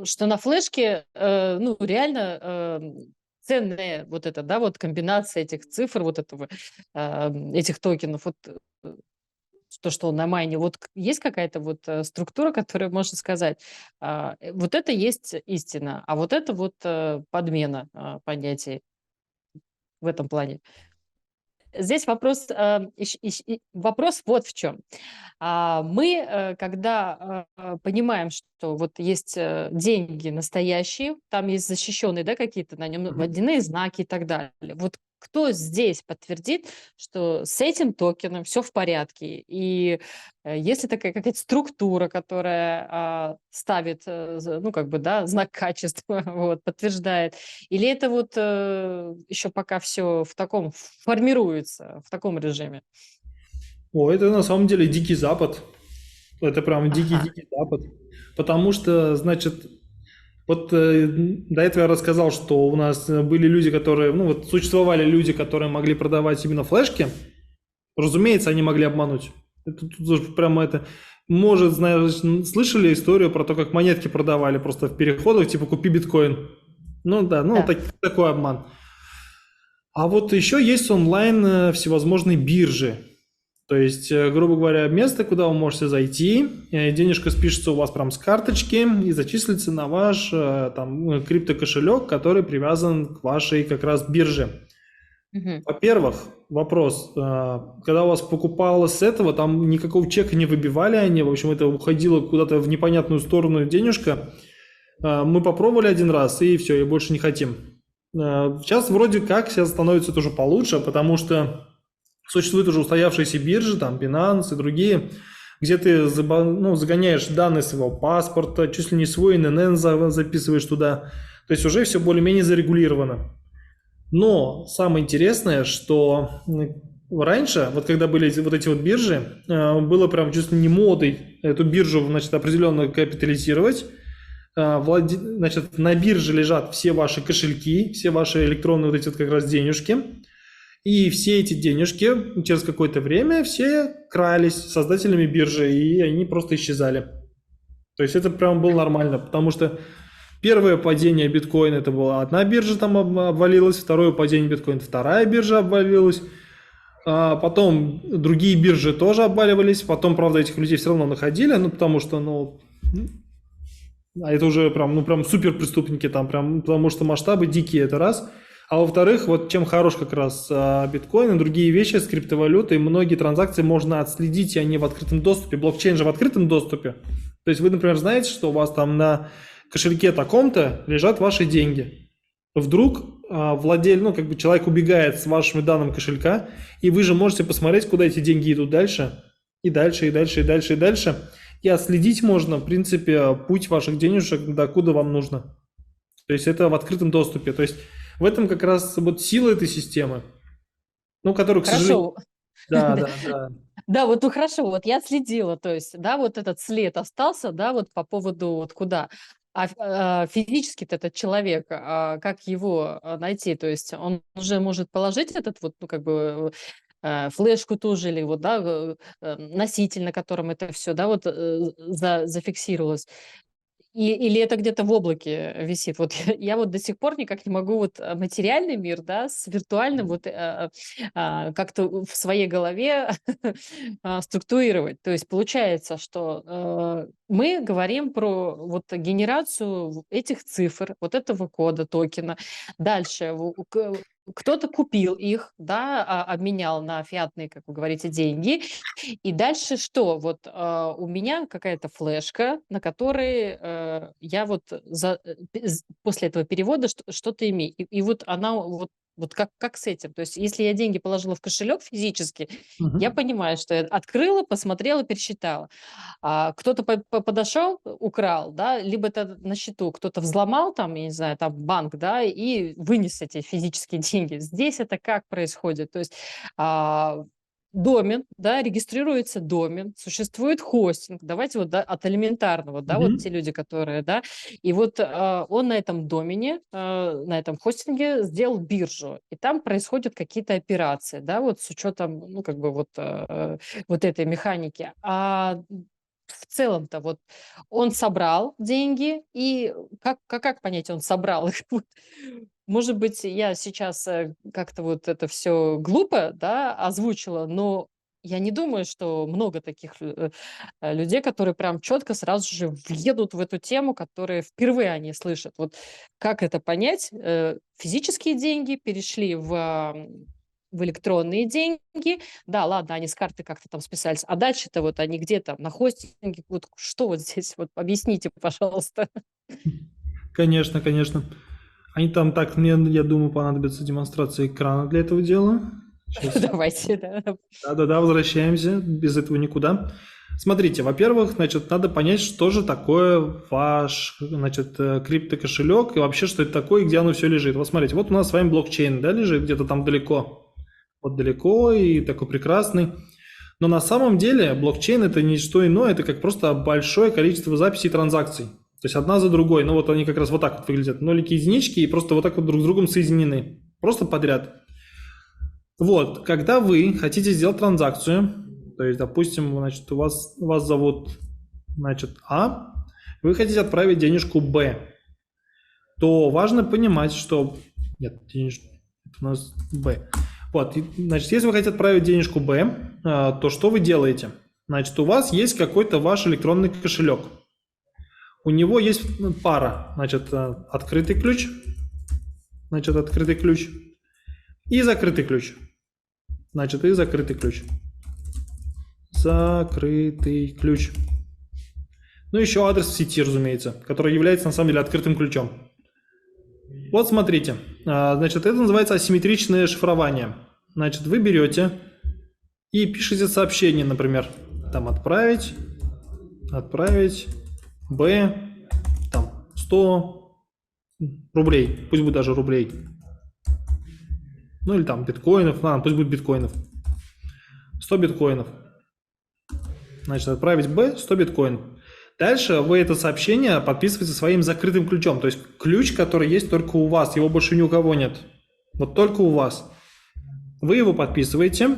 Что на флешке, ну, реально ценная вот эта, да, вот комбинация этих цифр, вот этого, этих токенов, вот то, что он на майне, вот есть какая-то вот структура, которая может сказать, вот это есть истина, а вот это вот подмена понятий в этом плане. Здесь вопрос, вопрос вот в чем. Мы, когда понимаем, что вот есть деньги настоящие, там есть защищенные, да, какие-то на нем водяные знаки и так далее. Вот кто здесь подтвердит, что с этим токеном все в порядке? И есть ли такая какая-то структура, которая ставит, ну, как бы, да, знак качества, вот, подтверждает? Или это вот еще пока все в таком формируется, в таком режиме? это на самом деле дикий запад. Это прям Ага. дикий-дикий запад. Потому что, значит, вот до этого я рассказал, что у нас были люди, которые, ну вот существовали люди, которые могли продавать именно флешки. Разумеется, они могли обмануть. Это тут уже прямо это... Может, знаешь, слышали историю про то, как монетки продавали просто в переходах, типа купи биткоин. Ну да, ну Да. такой обман. А вот еще есть онлайн всевозможные биржи. То есть, грубо говоря, место, куда вы можете зайти, денежка спишется у вас прям с карточки и зачислится на ваш там криптокошелек, который привязан к вашей как раз бирже. Мгм. Во-первых, вопрос, когда у вас покупалось с этого, там никакого чека не выбивали они, в общем, это уходило куда-то в непонятную сторону денежка. Мы попробовали один раз и все, и больше не хотим. Сейчас вроде как сейчас становится тоже получше, потому что существуют уже устоявшиеся биржи, там Binance и другие, где ты загоняешь данные своего паспорта, чуть ли не свой ИНН записываешь туда. То есть уже все более-менее зарегулировано. Но самое интересное, что раньше, вот когда были вот эти вот биржи, было прям чуть ли не модой эту биржу, значит, определенно капитализировать. Значит, на бирже лежат все ваши кошельки, все ваши электронные вот эти вот как раз денежки. И все эти денежки через какое-то время все крались создателями биржи, и они просто исчезали. То есть это прям было нормально, потому что первое падение биткоина это была одна биржа там обвалилась, второе падение биткоина вторая биржа обвалилась, а потом другие биржи тоже обваливались, потом, правда, этих людей все равно находили, ну потому что, а это уже прям, прям супер преступники там, прям, потому что масштабы дикие, это раз. А во-вторых, вот чем хорош как раз биткоин и другие вещи с криптовалютой, многие транзакции можно отследить, и они в открытом доступе. Блокчейн же в открытом доступе. То есть вы, например, знаете, что у вас там на кошельке таком-то лежат ваши деньги. Вдруг владелец, человек убегает с вашими данными кошелька, и вы же можете посмотреть, куда эти деньги идут дальше, и дальше, и дальше, и дальше, и дальше. И отследить можно, в принципе, путь ваших денежек, докуда вам нужно. То есть это в открытом доступе. То есть в этом как раз вот сила этой системы, которую, к сожалению... Хорошо. Да. Да, вот хорошо, вот я следила, то есть, да, вот этот след остался, да, вот по поводу вот куда. Физически-то этот человек, как его найти? То есть он уже может положить этот вот, флешку тоже или вот, да, носитель, на котором это все, да, вот зафиксировалось. Или это где-то в облаке висит? Вот я вот до сих пор никак не могу вот материальный мир, да, с виртуальным вот как-то в своей голове структурировать. То есть получается, что мы говорим про вот генерацию этих цифр, вот этого кода, токена. Дальше кто-то купил их, да, обменял на фиатные, как вы говорите, деньги, и дальше что? Вот у меня какая-то флешка, на которой я вот после этого перевода что-то имею. И вот она вот как с этим? То есть если я деньги положила в кошелек физически, я Мгм. понимаю, что я открыла, посмотрела, пересчитала. Кто-то подошел, украл, да, либо это на счету кто-то взломал там, я не знаю, там банк, да, и вынес эти физические деньги. Здесь это как происходит? То есть а, домен, да, регистрируется домен, существует хостинг. Давайте вот, да, от элементарного, да, вот те Мгм. люди, которые, да, и вот он на этом домене, на этом хостинге сделал биржу, и там происходят какие-то операции, да, вот с учетом, вот этой механики. А в целом-то вот он собрал деньги, и как понять, он собрал их? Вот. Может быть, я сейчас как-то вот это все глупо, да, озвучила, но я не думаю, что много таких людей, которые прям четко сразу же въедут в эту тему, которые впервые они слышат. Вот как это понять? Физические деньги перешли в электронные деньги. Да, ладно, они с карты как-то там списались. А дальше-то вот они где-то на хостинге. Вот что вот здесь? Вот объясните, пожалуйста. Конечно, конечно. Они там так, мне, я думаю, понадобится демонстрация экрана для этого дела. Сейчас. Давайте, да. Да, возвращаемся, без этого никуда. Смотрите, во-первых, значит, надо понять, что же такое ваш, значит, криптокошелек и вообще, что это такое и где оно все лежит. Вот смотрите, вот у нас с вами блокчейн, да, лежит где-то там далеко. Вот далеко и такой прекрасный. Но на самом деле блокчейн это не что иное, это как просто большое количество записей транзакций. То есть одна за другой. Ну вот они как раз вот так вот выглядят. Нолики, единички и просто вот так вот друг с другом соединены. Просто подряд. Вот, когда вы хотите сделать транзакцию, то есть, допустим, значит, вас зовут, значит, А, вы хотите отправить денежку Б, то важно понимать, что... Нет, денежку, это у нас Б. Вот, значит, если вы хотите отправить денежку Б, то что вы делаете? Значит, у вас есть какой-то ваш электронный кошелек. У него есть пара, значит, открытый ключ, и закрытый ключ. Значит, и закрытый ключ. Закрытый ключ. Ну, еще адрес в сети, разумеется, который является, на самом деле, открытым ключом. Вот смотрите. Значит, это называется асимметричное шифрование. Значит, вы берете и пишете сообщение, например, там отправить Б, там, 100 рублей, пусть будет даже рублей. Ну, или там биткоинов, пусть будет биткоинов. 100 биткоинов. Значит, отправить B 100 биткоинов. Дальше вы это сообщение подписываете своим закрытым ключом. То есть ключ, который есть только у вас, его больше ни у кого нет. Вот только у вас. Вы его подписываете,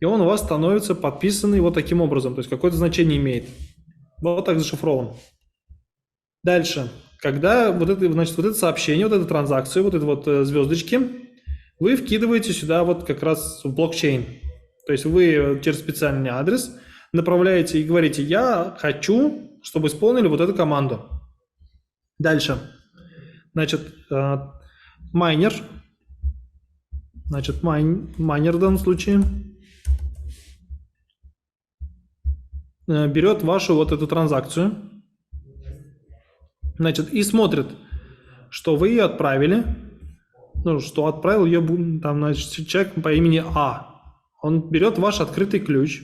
и он у вас становится подписанный вот таким образом. То есть какое-то значение имеет. Вот так зашифрован. Дальше. Когда вот это, значит, вот это сообщение, вот эту транзакцию, вот это вот звездочки, вы вкидываете сюда вот как раз в блокчейн. То есть вы через специальный адрес направляете и говорите: я хочу, чтобы исполнили вот эту команду. Дальше. Значит, майнер. Значит, майнер в данном случае берет вашу вот эту транзакцию, значит, и смотрит, что вы ее отправили, ну, что отправил ее там, значит, человек по имени А. Он берет ваш открытый ключ,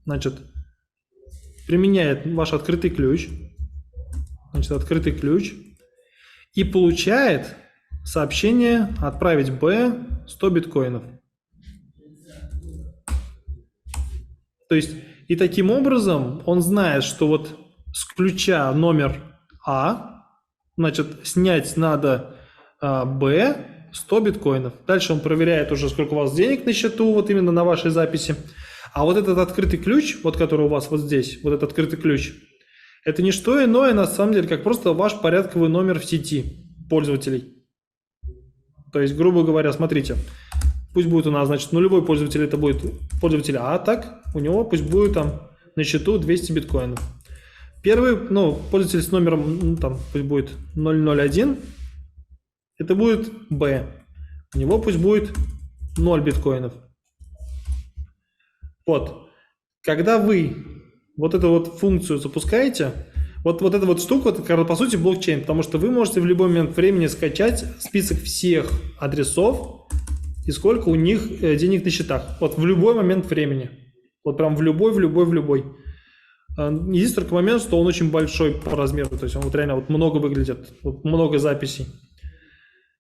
значит, применяет ваш открытый ключ, значит, открытый ключ, и получает сообщение: отправить Б 100 биткоинов. То есть, и таким образом он знает, что вот с ключа номер А, значит, снять надо Б 100 биткоинов. Дальше он проверяет уже, сколько у вас денег на счету, вот именно на вашей записи. А вот этот открытый ключ, вот который у вас вот здесь, вот этот открытый ключ, это не что иное, на самом деле, как просто ваш порядковый номер в сети пользователей. То есть, грубо говоря, смотрите, пусть будет у нас, значит, нулевой пользователь, это будет пользователь А, так, у него пусть будет там на счету 200 биткоинов. Первый, ну, пользователь с номером, ну, там, пусть будет 001, это будет Б. У него пусть будет 0 биткоинов. Вот. Когда вы вот эту вот функцию запускаете, вот эта вот штука, это, по сути, блокчейн, потому что вы можете в любой момент времени скачать список всех адресов и сколько у них денег на счетах. Вот в любой момент времени. Вот прям в любой. Есть только момент, что он очень большой по размеру, то есть он вот реально вот много выглядит, вот много записей.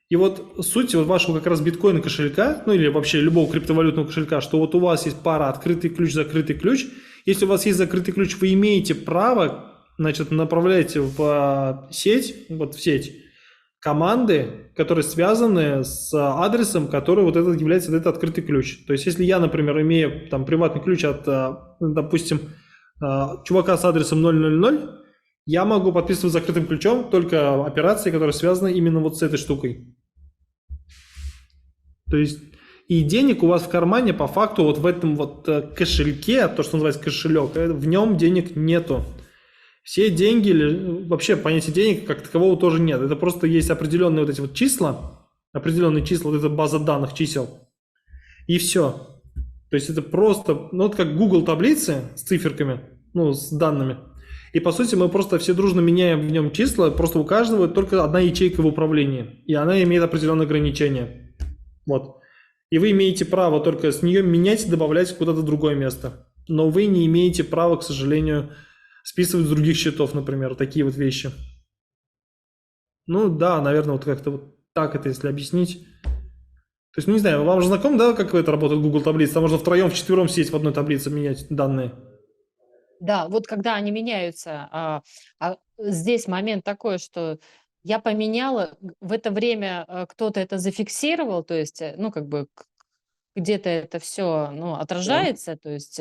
И вот суть вот вашего как раз биткоина кошелька, ну или вообще любого криптовалютного кошелька, что вот у вас есть пара открытый ключ, закрытый ключ. Если у вас есть закрытый ключ, вы имеете право, значит, направляете в сеть, вот в сеть команды, которые связаны с адресом, который вот этот является вот этот открытый ключ. То есть если я, например, имею там приватный ключ от, допустим, чувака с адресом 000, я могу подписывать закрытым ключом только операции, которые связаны именно вот с этой штукой. То есть и денег у вас в кармане по факту вот в этом вот кошельке, то, что называется кошелек, в нем денег нету. Все деньги, или вообще понятия денег как такового тоже нет. Это просто есть определенные вот эти вот числа, определенные числа, вот эта база данных чисел. И все. То есть это просто, ну вот как Google таблицы с циферками, ну с данными. И по сути мы просто все дружно меняем в нем числа, просто у каждого только одна ячейка в управлении. И она имеет определенные ограничения. Вот. И вы имеете право только с нее менять и добавлять куда-то в другое место. Но вы не имеете права, к сожалению, списывать с других счетов, например, такие вот вещи. Ну да, наверное, вот как-то вот так это, если объяснить. То есть, ну не знаю, вам же знаком, да, как это работает Google таблица? Там можно втроем, вчетвером сидеть в одной таблице, менять данные. Да, вот когда они меняются, здесь момент такой, что я поменяла, в это время кто-то это зафиксировал, то есть, ну, как бы где-то это все, ну, Да. отражается, то есть,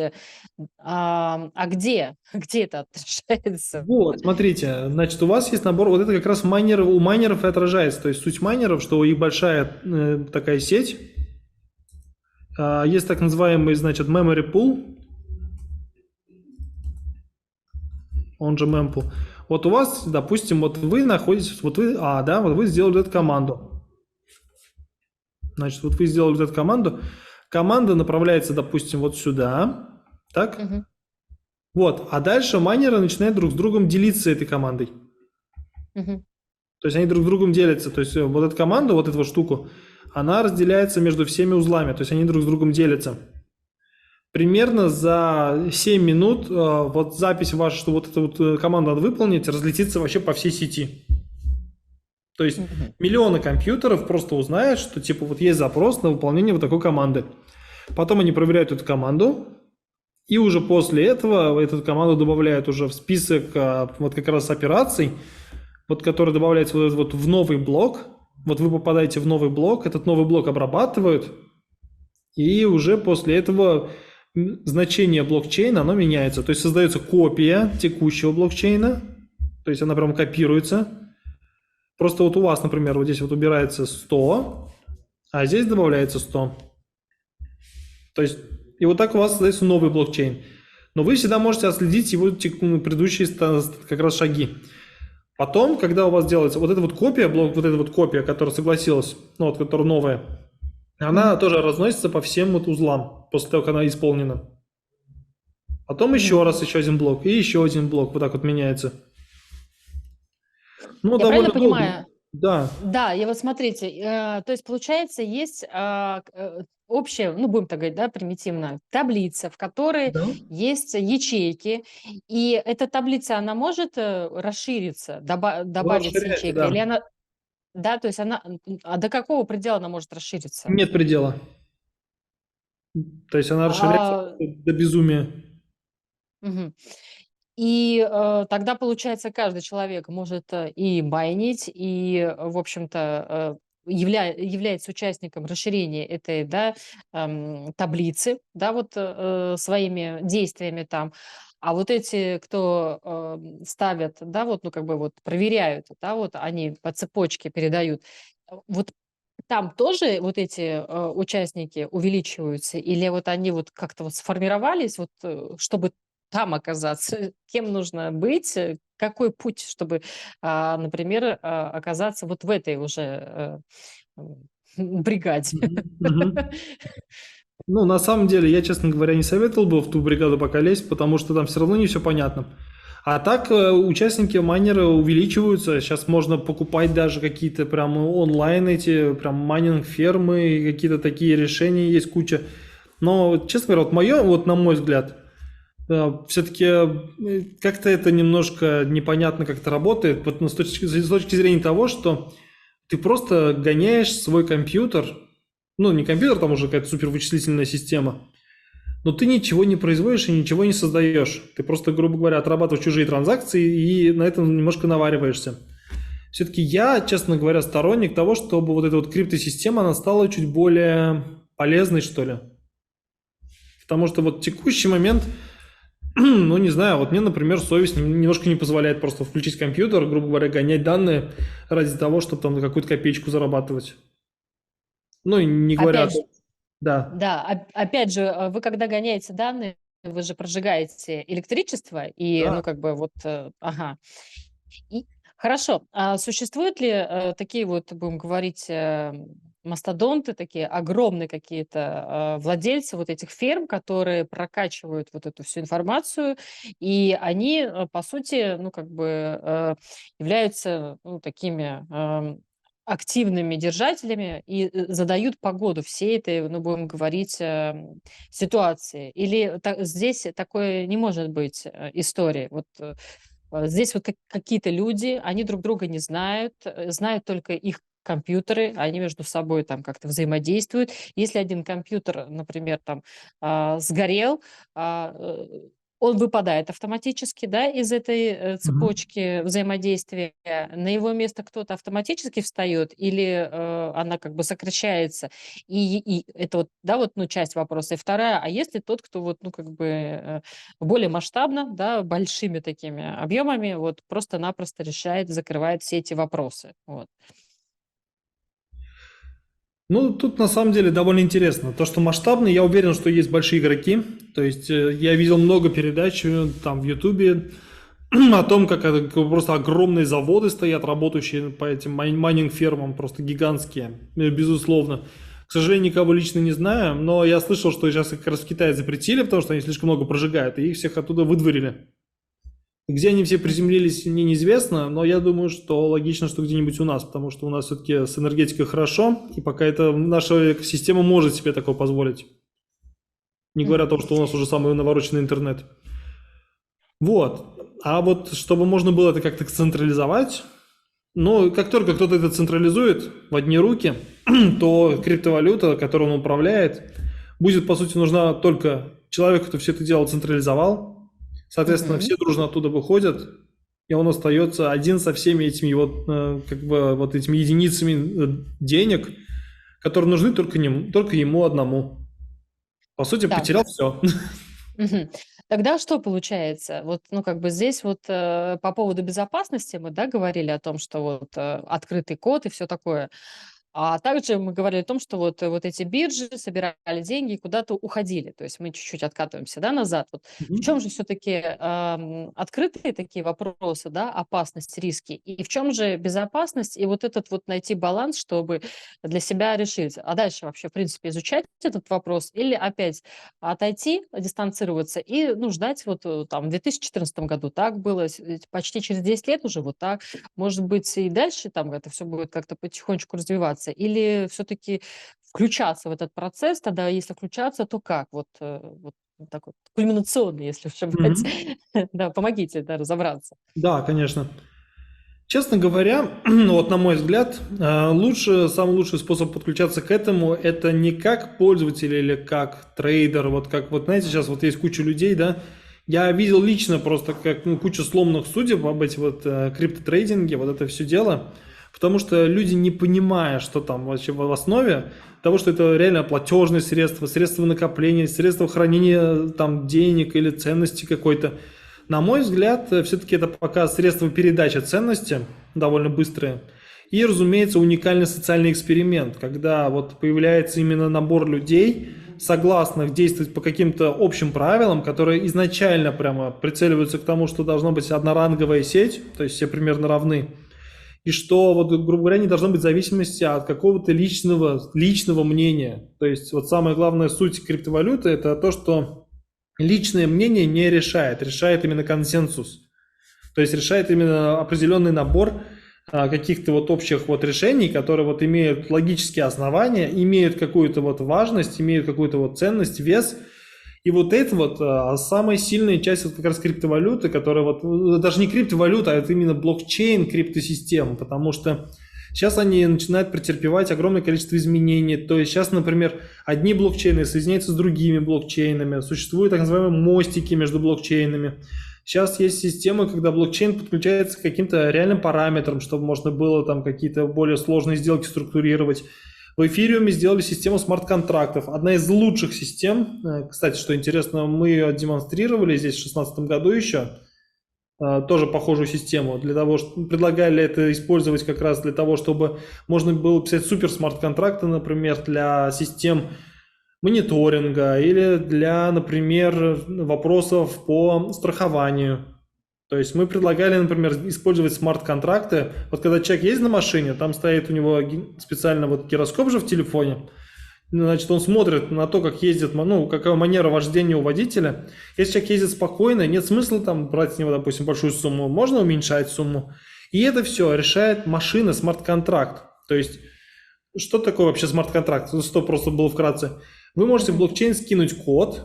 где? Где это отражается? Вот, смотрите, значит, у вас есть набор, вот это как раз майнеров, у майнеров и отражается, то есть суть майнеров, что и большая такая сеть, есть так называемый, значит, memory pool, он же mempool. Вот у вас, допустим, вот вы находитесь, вот вы, да, вот вы сделали эту команду. Значит, вот вы сделали эту команду, команда направляется, допустим, вот сюда, так? Мгм. Вот, а дальше майнеры начинают друг с другом делиться этой командой. Мгм. То есть они друг с другом делятся. То есть вот эту команду, вот эту вот штуку, она разделяется между всеми узлами. То есть они друг с другом делятся. Примерно за 7 минут вот запись ваша, что вот эту вот команду надо выполнить, разлетится вообще по всей сети. То есть Мгм. миллионы компьютеров просто узнают, что типа вот есть запрос на выполнение вот такой команды. Потом они проверяют эту команду, и уже после этого эту команду добавляют уже в список вот как раз операций, вот который добавляется вот в новый блок. Вот вы попадаете в новый блок, этот новый блок обрабатывают, и уже после этого значение блокчейна, оно меняется. То есть создается копия текущего блокчейна, то есть она прям копируется. Просто вот у вас, например, вот здесь вот убирается 100, а здесь добавляется 100. То есть, и вот так у вас создается новый блокчейн. Но вы всегда можете отследить его предыдущие как раз шаги. Потом, когда у вас делается вот эта вот копия, вот эта вот копия, которая согласилась, ну вот, которая новая, она тоже разносится по всем вот узлам после того, как она исполнена. Потом еще раз еще один блок и еще один блок, вот так вот меняется. Ну, Я правильно довольно долго. понимаю? Да. Да, я вот смотрите, то есть получается есть общая, ну будем так говорить, да, примитивно, таблица, в которой Да. есть ячейки, и эта таблица, она может расшириться, добавится Расширяется, ячейка, или да. она, да, то есть она, а до какого предела она может расшириться? Нет предела. То есть она расширяется А, до безумия. мгм. И тогда, получается, каждый человек может и майнить, и, в общем-то, является участником расширения этой, да, таблицы, да, вот своими действиями там. А вот эти, кто ставят, да, вот, ну, как бы вот проверяют, да, вот они по цепочке передают. Вот там тоже вот эти участники увеличиваются, или вот они вот как-то вот сформировались, вот, чтобы там оказаться? Кем нужно быть? Какой путь, чтобы, например, оказаться вот в этой уже бригаде? Мгм, мгм. Ну, на самом деле, я, честно говоря, не советовал бы в ту бригаду пока лезть, потому что там все равно не все понятно. А так, участники майнеры увеличиваются. Сейчас можно покупать даже какие-то прям онлайн эти, прям майнинг-фермы, и какие-то такие решения есть куча. Но, честно говоря, вот мое, вот на мой взгляд, все-таки как-то это немножко непонятно, как это работает, вот, ну, с точки зрения того, что ты просто гоняешь свой компьютер, ну, не компьютер, там уже какая-то супервычислительная система, но ты ничего не производишь и ничего не создаешь. Ты просто, грубо говоря, отрабатываешь чужие транзакции и на этом немножко навариваешься. Все-таки я, честно говоря, сторонник того, чтобы вот эта вот криптосистема, она стала чуть более полезной, что ли. Потому что вот в текущий момент, ну, не знаю, вот мне, например, совесть немножко не позволяет просто включить компьютер, грубо говоря, гонять данные ради того, чтобы там на какую-то копеечку зарабатывать. Ну, и не говоря о Опять же, том, да, да, опять же, вы когда гоняете данные, вы же прожигаете электричество, и, да. ну, как бы вот, ага. И хорошо, а существуют ли такие вот, будем говорить, мастодонты, такие огромные какие-то владельцы вот этих ферм, которые прокачивают вот эту всю информацию, и они, по сути, ну, как бы являются, ну, такими активными держателями и задают погоду всей этой, ну, будем говорить, ситуации. Или здесь такое не может быть истории. Вот здесь вот какие-то люди, они друг друга не знают, знают только их компьютеры, они между собой там как-то взаимодействуют. Если один компьютер, например, там сгорел, а, э, он выпадает автоматически, да, из этой Мгм. цепочки взаимодействия. На его место кто-то автоматически встает или она как бы сокращается. И это вот, да, вот, ну, часть вопроса. И вторая, а если тот, кто вот, ну, как бы более масштабно, да, большими такими объемами, вот просто-напросто решает, закрывает все эти вопросы. Вот. Ну, тут на самом деле довольно интересно. То, что масштабный, я уверен, что есть большие игроки. То есть я видел много передач там в Ютубе о том, как просто огромные заводы стоят, работающие по этим майнинг-фермам, просто гигантские, безусловно. К сожалению, никого лично не знаю, но я слышал, что сейчас их как раз в Китае запретили, потому что они слишком много прожигают, и их всех оттуда выдворили. Где они все приземлились, мне неизвестно, но я думаю, что логично, что где-нибудь у нас, потому что у нас все-таки с энергетикой хорошо, и пока это наша экосистема может себе такое позволить. Не говоря о том, что у нас уже самый навороченный интернет. Вот. А вот чтобы можно было это как-то централизовать, ну, как только кто-то это централизует в одни руки, то криптовалюта, которой он управляет, Будет, по сути, нужна только человек, кто все это дело централизовал. Соответственно, Мгм. все дружно оттуда выходят, и он остается один со всеми этими вот, как бы, вот этими единицами денег, которые нужны только ему одному. По сути, Так, потерял все. мгм. Тогда что получается? Вот, ну, как бы здесь вот по поводу безопасности мы, да, говорили о том, что вот открытый код и все такое. А также мы говорили о том, что вот, вот эти биржи собирали деньги и куда-то уходили. То есть мы чуть-чуть откатываемся, да, назад. Вот в чем же все-таки открытые такие вопросы, да, опасность, риски, и в чем же безопасность, и вот этот вот найти баланс, чтобы для себя решить. А дальше вообще, в принципе, изучать этот вопрос или опять отойти, дистанцироваться и, ну, ждать вот там в 2014 году так было, почти через 10 лет уже вот так. Может быть, и дальше там это все будет как-то потихонечку развиваться? Или все-таки включаться в этот процесс? Тогда, если включаться, то как? Вот так вот, кульминационно, если уж брать. Мгм. Да, помогите, да, разобраться. Да, конечно. Честно говоря, ну вот на мой взгляд, самый лучший способ подключаться к этому – это не как пользователь или как трейдер, вот как, вот знаете, сейчас вот есть куча людей, да, я видел лично просто как кучу сломанных судеб об эти вот криптотрейдинге, вот это все дело, потому что люди, не понимая, что там вообще в основе того, что это реально платежные средства, средства накопления, средства хранения там денег или ценности какой-то, на мой взгляд, все-таки это пока средство передачи ценности, довольно быстрое. И, разумеется, уникальный социальный эксперимент, когда вот появляется именно набор людей, согласных действовать по каким-то общим правилам, которые изначально прямо прицеливаются к тому, что должна быть одноранговая сеть, то есть все примерно равны, и что, вот, грубо говоря, не должно быть зависимости от какого-то личного мнения. То есть вот самая главная суть криптовалюты – это то, что личное мнение не решает, решает именно консенсус. То есть решает именно определенный набор каких-то вот общих вот решений, которые вот имеют логические основания, имеют какую-то вот важность, имеют какую-то вот ценность, вес. И вот это вот самая сильная часть вот как раз криптовалюты, которая вот, даже не криптовалюта, а это именно блокчейн криптосистем, потому что сейчас они начинают претерпевать огромное количество изменений. То есть сейчас, например, одни блокчейны соединяются с другими блокчейнами, существуют так называемые мостики между блокчейнами. Сейчас есть системы, когда блокчейн подключается к каким-то реальным параметрам, чтобы можно было там какие-то более сложные сделки структурировать. В эфириуме сделали систему смарт-контрактов. Одна из лучших систем. Кстати, что интересно, мы ее демонстрировали здесь в 2016 году еще. Тоже похожую систему. Для того, что предлагали это использовать как раз для того, чтобы можно было писать супер смарт-контракты, например, для систем мониторинга или для, например, вопросов по страхованию. То есть мы предлагали, например, использовать смарт-контракты. Вот когда человек ездит на машине, там стоит у него специально вот гироскоп же в телефоне, значит, он смотрит на то, как ездит, ну, какая манера вождения у водителя. Если человек ездит спокойно, нет смысла там брать с него, допустим, большую сумму, можно уменьшать сумму. И это все решает машина, смарт-контракт. То есть, что такое вообще смарт-контракт? Что просто было вкратце. Вы можете в Мгм. блокчейн скинуть код,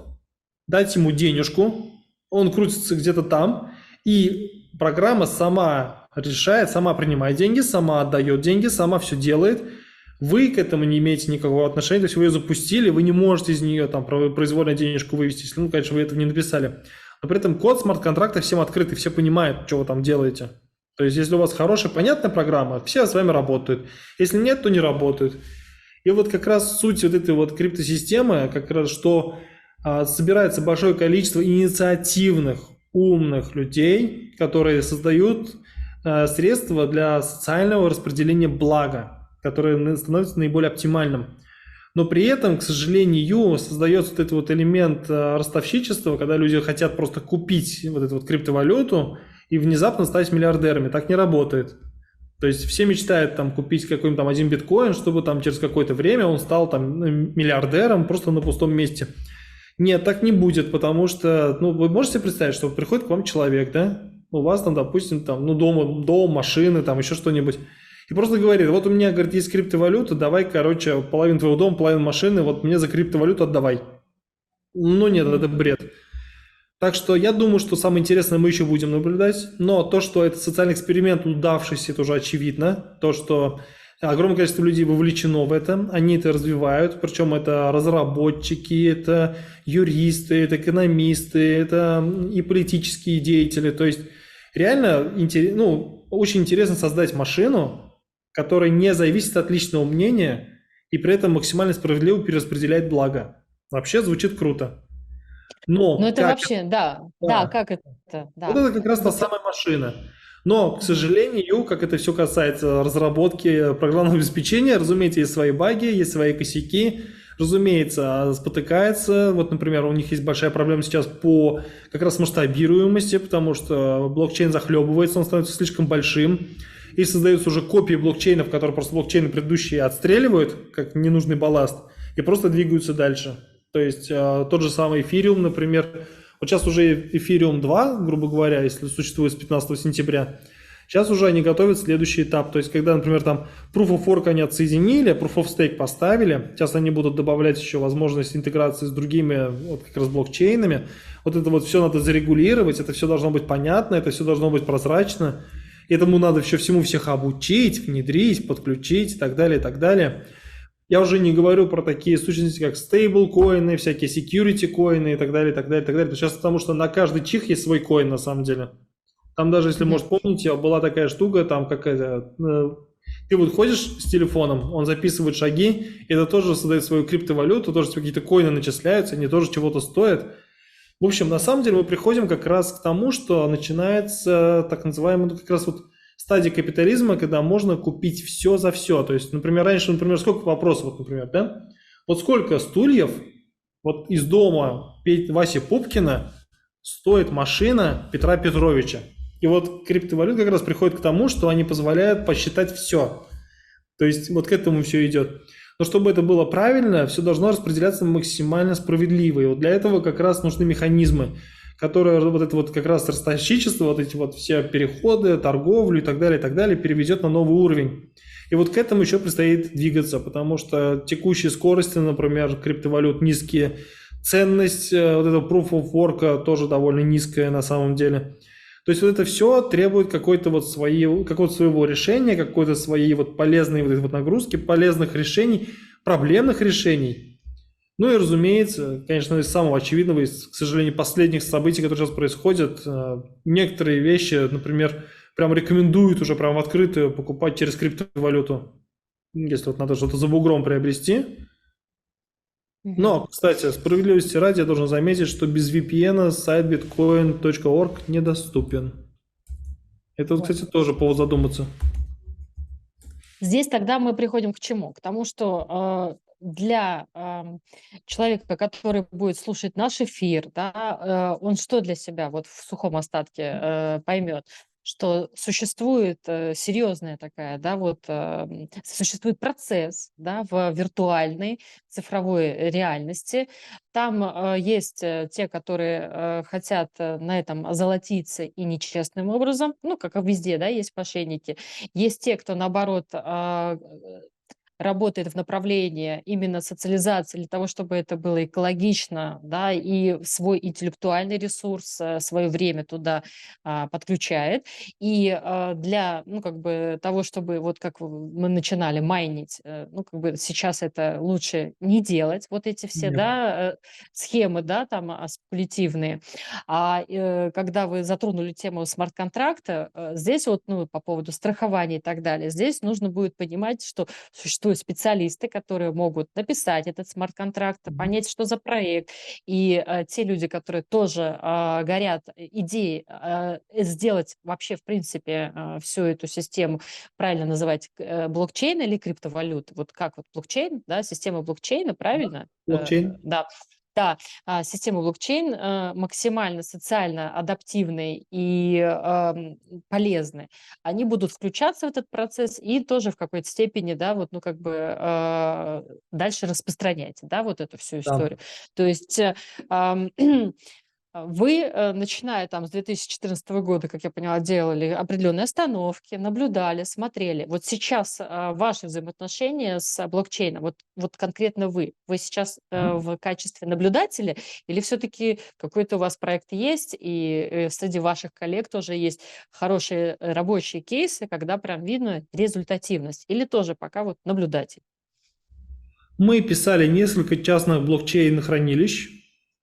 дать ему денежку, он крутится где-то там, и программа сама решает, сама принимает деньги, сама отдает деньги, сама все делает. Вы к этому не имеете никакого отношения, то есть вы ее запустили, вы не можете из нее там произвольно денежку вывести, если, ну, конечно, вы этого не написали. Но при этом код смарт-контракта всем открытый, все понимают, что вы там делаете. То есть если у вас хорошая, понятная программа, все с вами работают. Если нет, то не работают. И вот как раз суть вот этой вот криптосистемы, как раз что собирается большое количество инициативных, умных людей, которые создают средства для социального распределения блага, которое становится наиболее оптимальным. Но при этом, к сожалению, создается вот этот вот элемент ростовщичества, когда люди хотят просто купить вот эту вот криптовалюту и внезапно стать миллиардерами. Так не работает. То есть все мечтают там купить какой-нибудь там один биткоин, чтобы там через какое-то время он стал там миллиардером просто на пустом месте. Нет, так не будет, потому что, ну, вы можете представить, что приходит к вам человек, да, у вас там, допустим, там, ну, дом, машины, там, еще что-нибудь, и просто говорит, вот у меня, говорит, есть криптовалюта, давай, короче, половину твоего дома, половину машины, вот мне за криптовалюту отдавай. Ну, нет, это бред. Так что я думаю, что самое интересное мы еще будем наблюдать, но то, что это социальный эксперимент удавшийся, это уже очевидно, то, что огромное количество людей вовлечено в это, они это развивают, причем это разработчики, это юристы, это экономисты, это и политические деятели. То есть реально очень интересно создать машину, которая не зависит от личного мнения и при этом максимально справедливо перераспределяет благо. Вообще звучит круто. Ну, Но это как вообще, да, да, это? как это, Вот да. это как раз та Вот, самая машина. Но, к мгм. сожалению, как это все касается разработки программного обеспечения, разумеется, есть свои баги, есть свои косяки, разумеется, спотыкается. Вот, например, у них есть большая проблема сейчас по как раз масштабируемости, потому что блокчейн захлебывается, он становится слишком большим, и создаются уже копии блокчейнов, которые просто блокчейны предыдущие отстреливают, как ненужный балласт, и просто двигаются дальше. То есть тот же самый эфириум, например, вот сейчас уже эфириум 2, грубо говоря, если существует с 15 сентября, сейчас уже они готовят следующий этап. То есть, когда, например, там Proof of Work они отсоединили, Proof of Stake поставили, сейчас они будут добавлять еще возможность интеграции с другими вот как раз блокчейнами. Вот это вот все надо зарегулировать, это все должно быть понятно, это все должно быть прозрачно. Этому надо еще всему всех обучить, внедрить, подключить и так далее, и так далее. Я уже не говорю про такие сущности, как стейблкоины, всякие security коины и так далее, и так далее, и так далее. Сейчас потому что на каждый чих есть свой коин на самом деле. Там даже, если, Мгм. может, помните, была такая штука, там какая-то... Ты вот ходишь с телефоном, он записывает шаги, и это тоже создает свою криптовалюту, тоже какие-то коины начисляются, они тоже чего-то стоят. В общем, на самом деле мы приходим как раз к тому, что начинается так называемая как раз вот стадия капитализма, когда можно купить все за все. То есть, например, раньше, например, сколько вопросов, вот, например, да? Вот сколько стульев вот из дома Васи Пупкина стоит машина Петра Петровича? И вот криптовалюта как раз приходит к тому, что они позволяют посчитать все. То есть вот к этому все идет. Но чтобы это было правильно, все должно распределяться максимально справедливо. И вот для этого как раз нужны механизмы, которые вот это вот как раз ростовщичество, вот эти вот все переходы, торговлю и так далее, переведет на новый уровень. И вот к этому еще предстоит двигаться, потому что текущие скорости, например, криптовалют низкие, ценность вот этого Proof of Work тоже довольно низкая на самом деле. То есть вот это все требует какого-то своего решения, какой-то своей вот полезной вот этой вот нагрузки, полезных решений, проблемных решений. Ну и, разумеется, конечно, из самого очевидного, из, к сожалению, последних событий, которые сейчас происходят, некоторые вещи, например, прям рекомендуют уже прям в открытую покупать через криптовалюту, если вот надо что-то за бугром приобрести. Мгм. Но, кстати, справедливости ради, я должен заметить, что без VPN сайт bitcoin.org недоступен. Это, Вот. кстати, тоже повод задуматься. Здесь тогда мы приходим к чему? К тому, что для человека, который будет слушать наш эфир, да, он что для себя вот в сухом остатке поймет? Что существует серьезная такая, да, вот существует процесс, да, в виртуальной цифровой реальности. Там есть те, которые хотят на этом озолотиться и нечестным образом, ну, как и везде, да, есть мошенники. Есть те, кто, наоборот, работает в направлении именно социализации для того, чтобы это было экологично, да, и свой интеллектуальный ресурс, свое время туда подключает. И для, ну, как бы того, чтобы вот как мы начинали майнить, ну, как бы сейчас это лучше не делать, вот эти все, Нет. да, схемы, да, там спекулятивные. Когда вы затронули тему смарт-контракта, здесь вот, ну, по поводу страхования и так далее, здесь нужно будет понимать, что существуют специалисты, которые могут написать этот смарт-контракт, понять, что за проект. И те люди, которые тоже горят идеей сделать вообще, в принципе, всю эту систему, правильно называть, блокчейн или криптовалют. Вот как вот блокчейн, да, система блокчейна, правильно? Блокчейн. Да. Да, системы блокчейн максимально социально адаптивные и полезны. Они будут включаться в этот процесс и тоже в какой-то степени, да, вот, ну, как бы дальше распространять, да, вот эту всю Да. историю. То есть Вы, начиная там с 2014 года, как я поняла, делали определенные остановки, наблюдали, смотрели. Вот сейчас ваши взаимоотношения с блокчейном, вот конкретно вы сейчас в качестве наблюдателя или все-таки какой-то у вас проект есть, и среди ваших коллег тоже есть хорошие рабочие кейсы, когда прям видно результативность, или тоже пока вот наблюдатель? Мы писали несколько частных блокчейн-хранилищ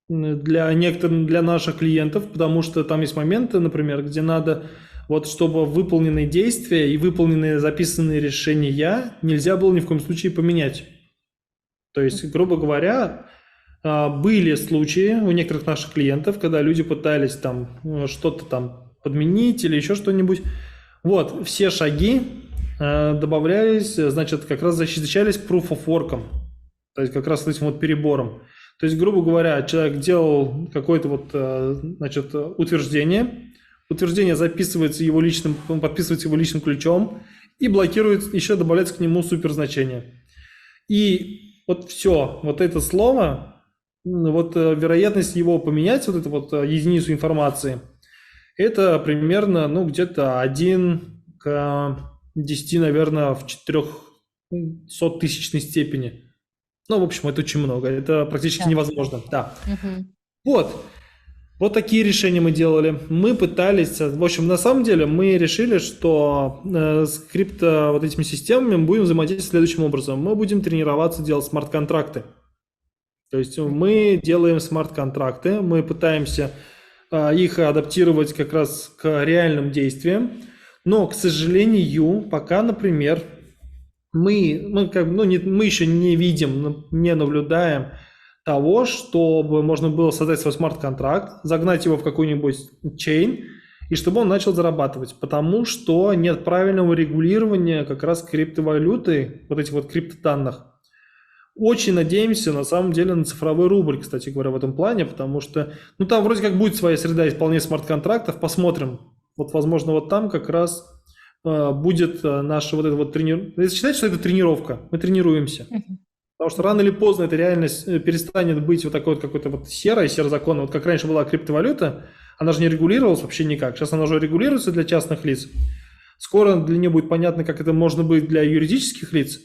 для некоторых, для наших клиентов, потому что там есть моменты, например, где надо, вот чтобы выполненные действия и выполненные записанные решения нельзя было ни в коем случае поменять. То есть, грубо говоря, были случаи у некоторых наших клиентов, когда люди пытались там что-то там подменить или еще что-нибудь. Вот, все шаги добавлялись, значит, как раз защищались proof of work, то есть как раз этим вот перебором. То есть, грубо говоря, человек делал какое-то вот, значит, утверждение записывается его личным, он подписывается его личным ключом и блокирует, еще добавляется к нему суперзначение. И вот все, вот это слово, вот вероятность его поменять, вот эту вот единицу информации, это примерно, ну, где-то 1 к 10, наверное, в 400-тысячной степени. Ну, в общем, это очень много, это практически Да. невозможно, да. Мгм. Вот такие решения мы делали. Мы пытались, в общем, на самом деле мы решили, что с крипто вот этими системами мы будем взаимодействовать следующим образом. Мы будем тренироваться делать смарт-контракты. То есть мы делаем смарт-контракты, мы пытаемся их адаптировать как раз к реальным действиям, но, к сожалению, пока, например, мы еще не видим, не наблюдаем того, чтобы можно было создать свой смарт-контракт, загнать его в какой-нибудь чейн, и чтобы он начал зарабатывать, потому что нет правильного регулирования как раз криптовалюты, вот этих вот криптоданных. Очень надеемся, на самом деле, на цифровой рубль, кстати говоря, в этом плане, потому что, ну, там вроде как будет своя среда исполнения смарт-контрактов, посмотрим. Вот, возможно, вот там как раз будет наша вот эта вот тренировка. Если считать, что это тренировка, мы тренируемся. Потому что рано или поздно эта реальность перестанет быть вот такой вот какой-то вот серо-законной. Вот как раньше была криптовалюта, она же не регулировалась вообще никак. Сейчас она уже регулируется для частных лиц. Скоро для нее будет понятно, как это можно быть для юридических лиц.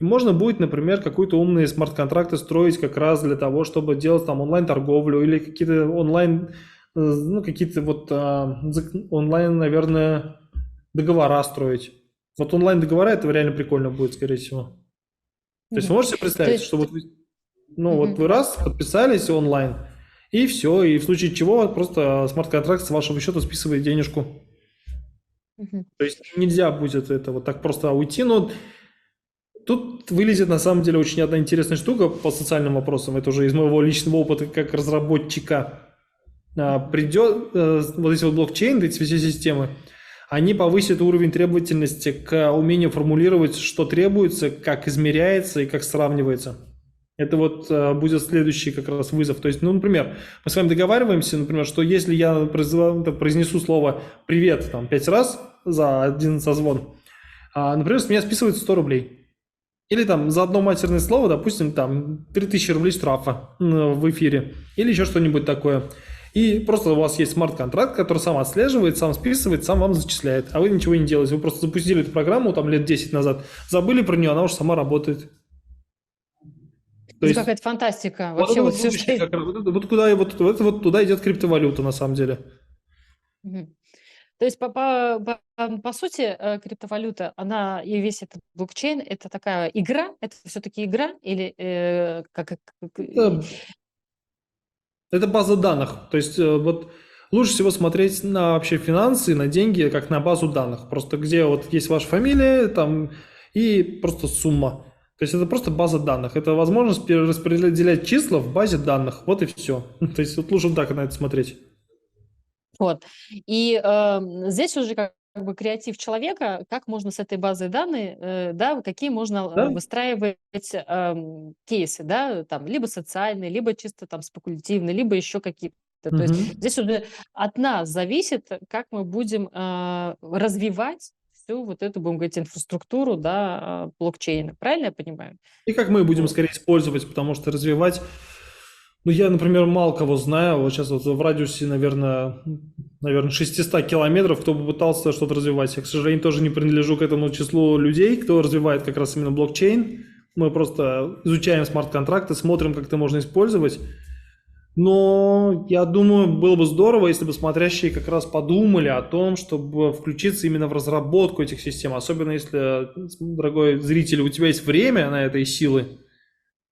И можно будет, например, какие-то умные смарт-контракты строить как раз для того, чтобы делать там онлайн-торговлю или какие-то онлайн, ну, какие-то вот онлайн, наверное, договора строить. Вот онлайн-договора, это реально прикольно будет, скорее всего. То есть вы можете себе представить, что вот вы, ну, вот вы раз подписались онлайн, и все, и в случае чего просто смарт-контракт с вашего счета списывает денежку. То есть нельзя будет это вот так просто уйти, но тут вылезет на самом деле очень одна интересная штука по социальным вопросам, это уже из моего личного опыта как разработчика. Придет вот эти вот блокчейны, эти все системы, они повысят уровень требовательности к умению формулировать, что требуется, как измеряется и как сравнивается. Это вот будет следующий как раз вызов. То есть, ну, например, мы с вами договариваемся, например, что если я произнесу слово «привет» там 5 раз за один созвон, например, с меня списывается 100 рублей. Или там за одно матерное слово, допустим, там 3000 рублей штрафа в эфире. Или еще что-нибудь такое. И просто у вас есть смарт-контракт, который сам отслеживает, сам списывает, сам вам зачисляет. А вы ничего не делаете. Вы просто запустили эту программу там лет 10 назад, забыли про нее, она уже сама работает. То Это есть какая-то фантастика. вот Вообще это вот вот все, будущее что... как раз. Вот туда идет криптовалюта на самом деле. Мгм. То есть, по сути, криптовалюта, она и весь этот блокчейн, это такая игра, это все-таки игра, или Это, это база данных. То есть вот лучше всего смотреть на вообще финансы, на деньги, как на базу данных. Просто где вот есть ваша фамилия там и просто сумма. То есть это просто база данных. Это возможность перераспределять числа в базе данных. Вот и все. То есть вот лучше так на это смотреть. Вот. И здесь уже как бы креатив человека, как можно с этой базой данных, да, какие можно Да? выстраивать кейсы, да, там, либо социальные, либо чисто там спекулятивные, либо еще какие-то. То есть Мгм. здесь уже от нас зависит, как мы будем развивать всю вот эту, будем говорить, инфраструктуру, да, блокчейна. Правильно я понимаю? И как мы будем Вот. скорее использовать, потому что развивать Ну, я, например, мало кого знаю, вот сейчас вот в радиусе, наверное, 600 километров, кто бы пытался что-то развивать. Я, к сожалению, тоже не принадлежу к этому числу людей, кто развивает как раз именно блокчейн. Мы просто изучаем смарт-контракты, смотрим, как это можно использовать. Но я думаю, было бы здорово, если бы смотрящие как раз подумали о том, чтобы включиться именно в разработку этих систем. Особенно если, дорогой зритель, у тебя есть время на это и силы,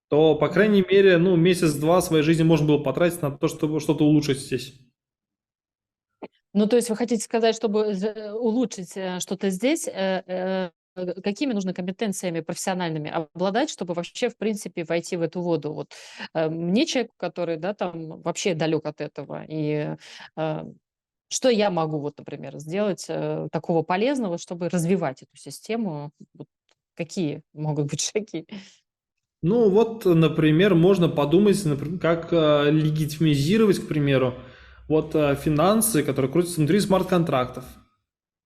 то, по крайней мере, ну, месяц-два своей жизни можно было потратить на то, чтобы что-то улучшить здесь. Ну, то есть вы хотите сказать, чтобы улучшить что-то здесь, какими нужно компетенциями профессиональными обладать, чтобы вообще, в принципе, войти в эту воду? Вот мне, человеку, который, да, там вообще далек от этого, и э, что я могу, вот, например, сделать такого полезного, чтобы развивать эту систему? Вот какие могут быть шаги? Ну, вот, например, можно подумать, например, как легитимизировать, к примеру, вот финансы, которые крутятся внутри смарт-контрактов.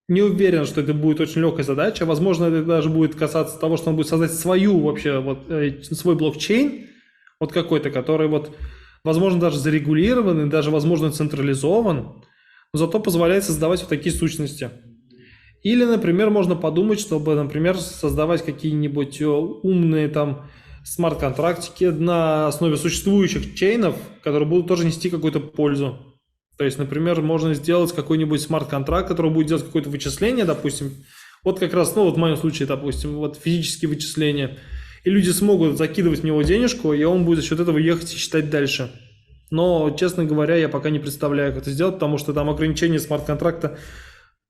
Не уверен, что это будет очень легкая задача. Возможно, это даже будет касаться того, что он будет создать свою вообще, вот, свой блокчейн, вот какой-то, который вот, возможно, даже зарегулирован и даже, возможно, централизован, но зато позволяет создавать вот такие сущности. Или, например, можно подумать, чтобы, например, создавать какие-нибудь умные там смарт-контрактики на основе существующих чейнов, которые будут тоже нести какую-то пользу. То есть, например, можно сделать какой-нибудь смарт-контракт, который будет делать какое-то вычисление, допустим, вот как раз, ну вот в моем случае, допустим, вот физические вычисления, и люди смогут закидывать в него денежку, и он будет за счет этого ехать и считать дальше. Но, честно говоря, я пока не представляю, как это сделать, потому что там ограничение смарт-контракта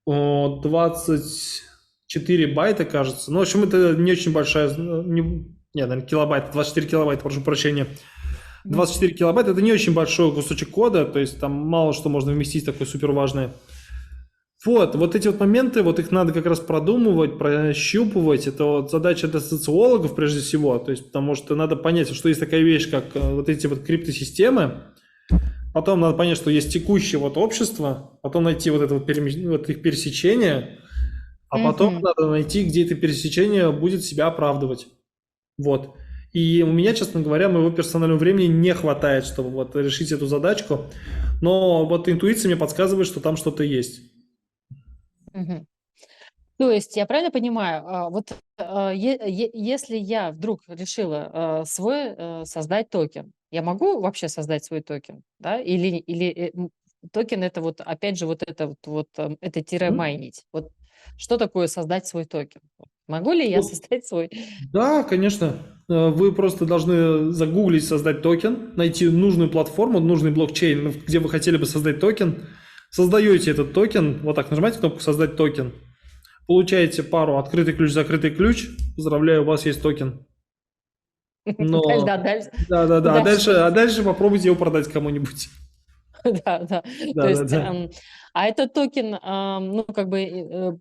24 байта, кажется. Ну, в общем, это не очень большая, нет, наверное, килобайт, 24 килобайта, прошу прощения. 24 килобайта – это не очень большой кусочек кода, то есть там мало что можно вместить такое супер важное. Вот эти вот моменты, вот их надо как раз продумывать, прощупывать. Это вот задача для социологов прежде всего, то есть потому что надо понять, что есть такая вещь, как вот эти вот криптосистемы. Потом надо понять, что есть текущее вот общество, потом найти вот это вот их пересечение, а потом Мгм. надо найти, где это пересечение будет себя оправдывать. Вот. И у меня, честно говоря, моего персонального времени не хватает, чтобы вот решить эту задачку. Но вот интуиция мне подсказывает, что там что-то есть. Мгм. То есть я правильно понимаю, вот если я вдруг решила свой создать токен, я могу вообще создать свой токен, да? Или токен это вот опять же вот это это тире Мгм. майнить. Вот что такое создать свой токен? Вот могу ли я Ну, создать свой? да, конечно. Вы просто должны загуглить, создать токен, найти нужную платформу, нужный блокчейн, где вы хотели бы создать токен. Создаете этот токен, вот так нажимаете кнопку «Создать токен», получаете пару «Открытый ключ», «Закрытый ключ». Поздравляю, у вас есть токен. Но Да, дальше, да-да-да, а дальше. дальше, а дальше попробуйте его продать кому-нибудь. Да, да. То есть, Да-да-да. а этот токен, ну, как бы,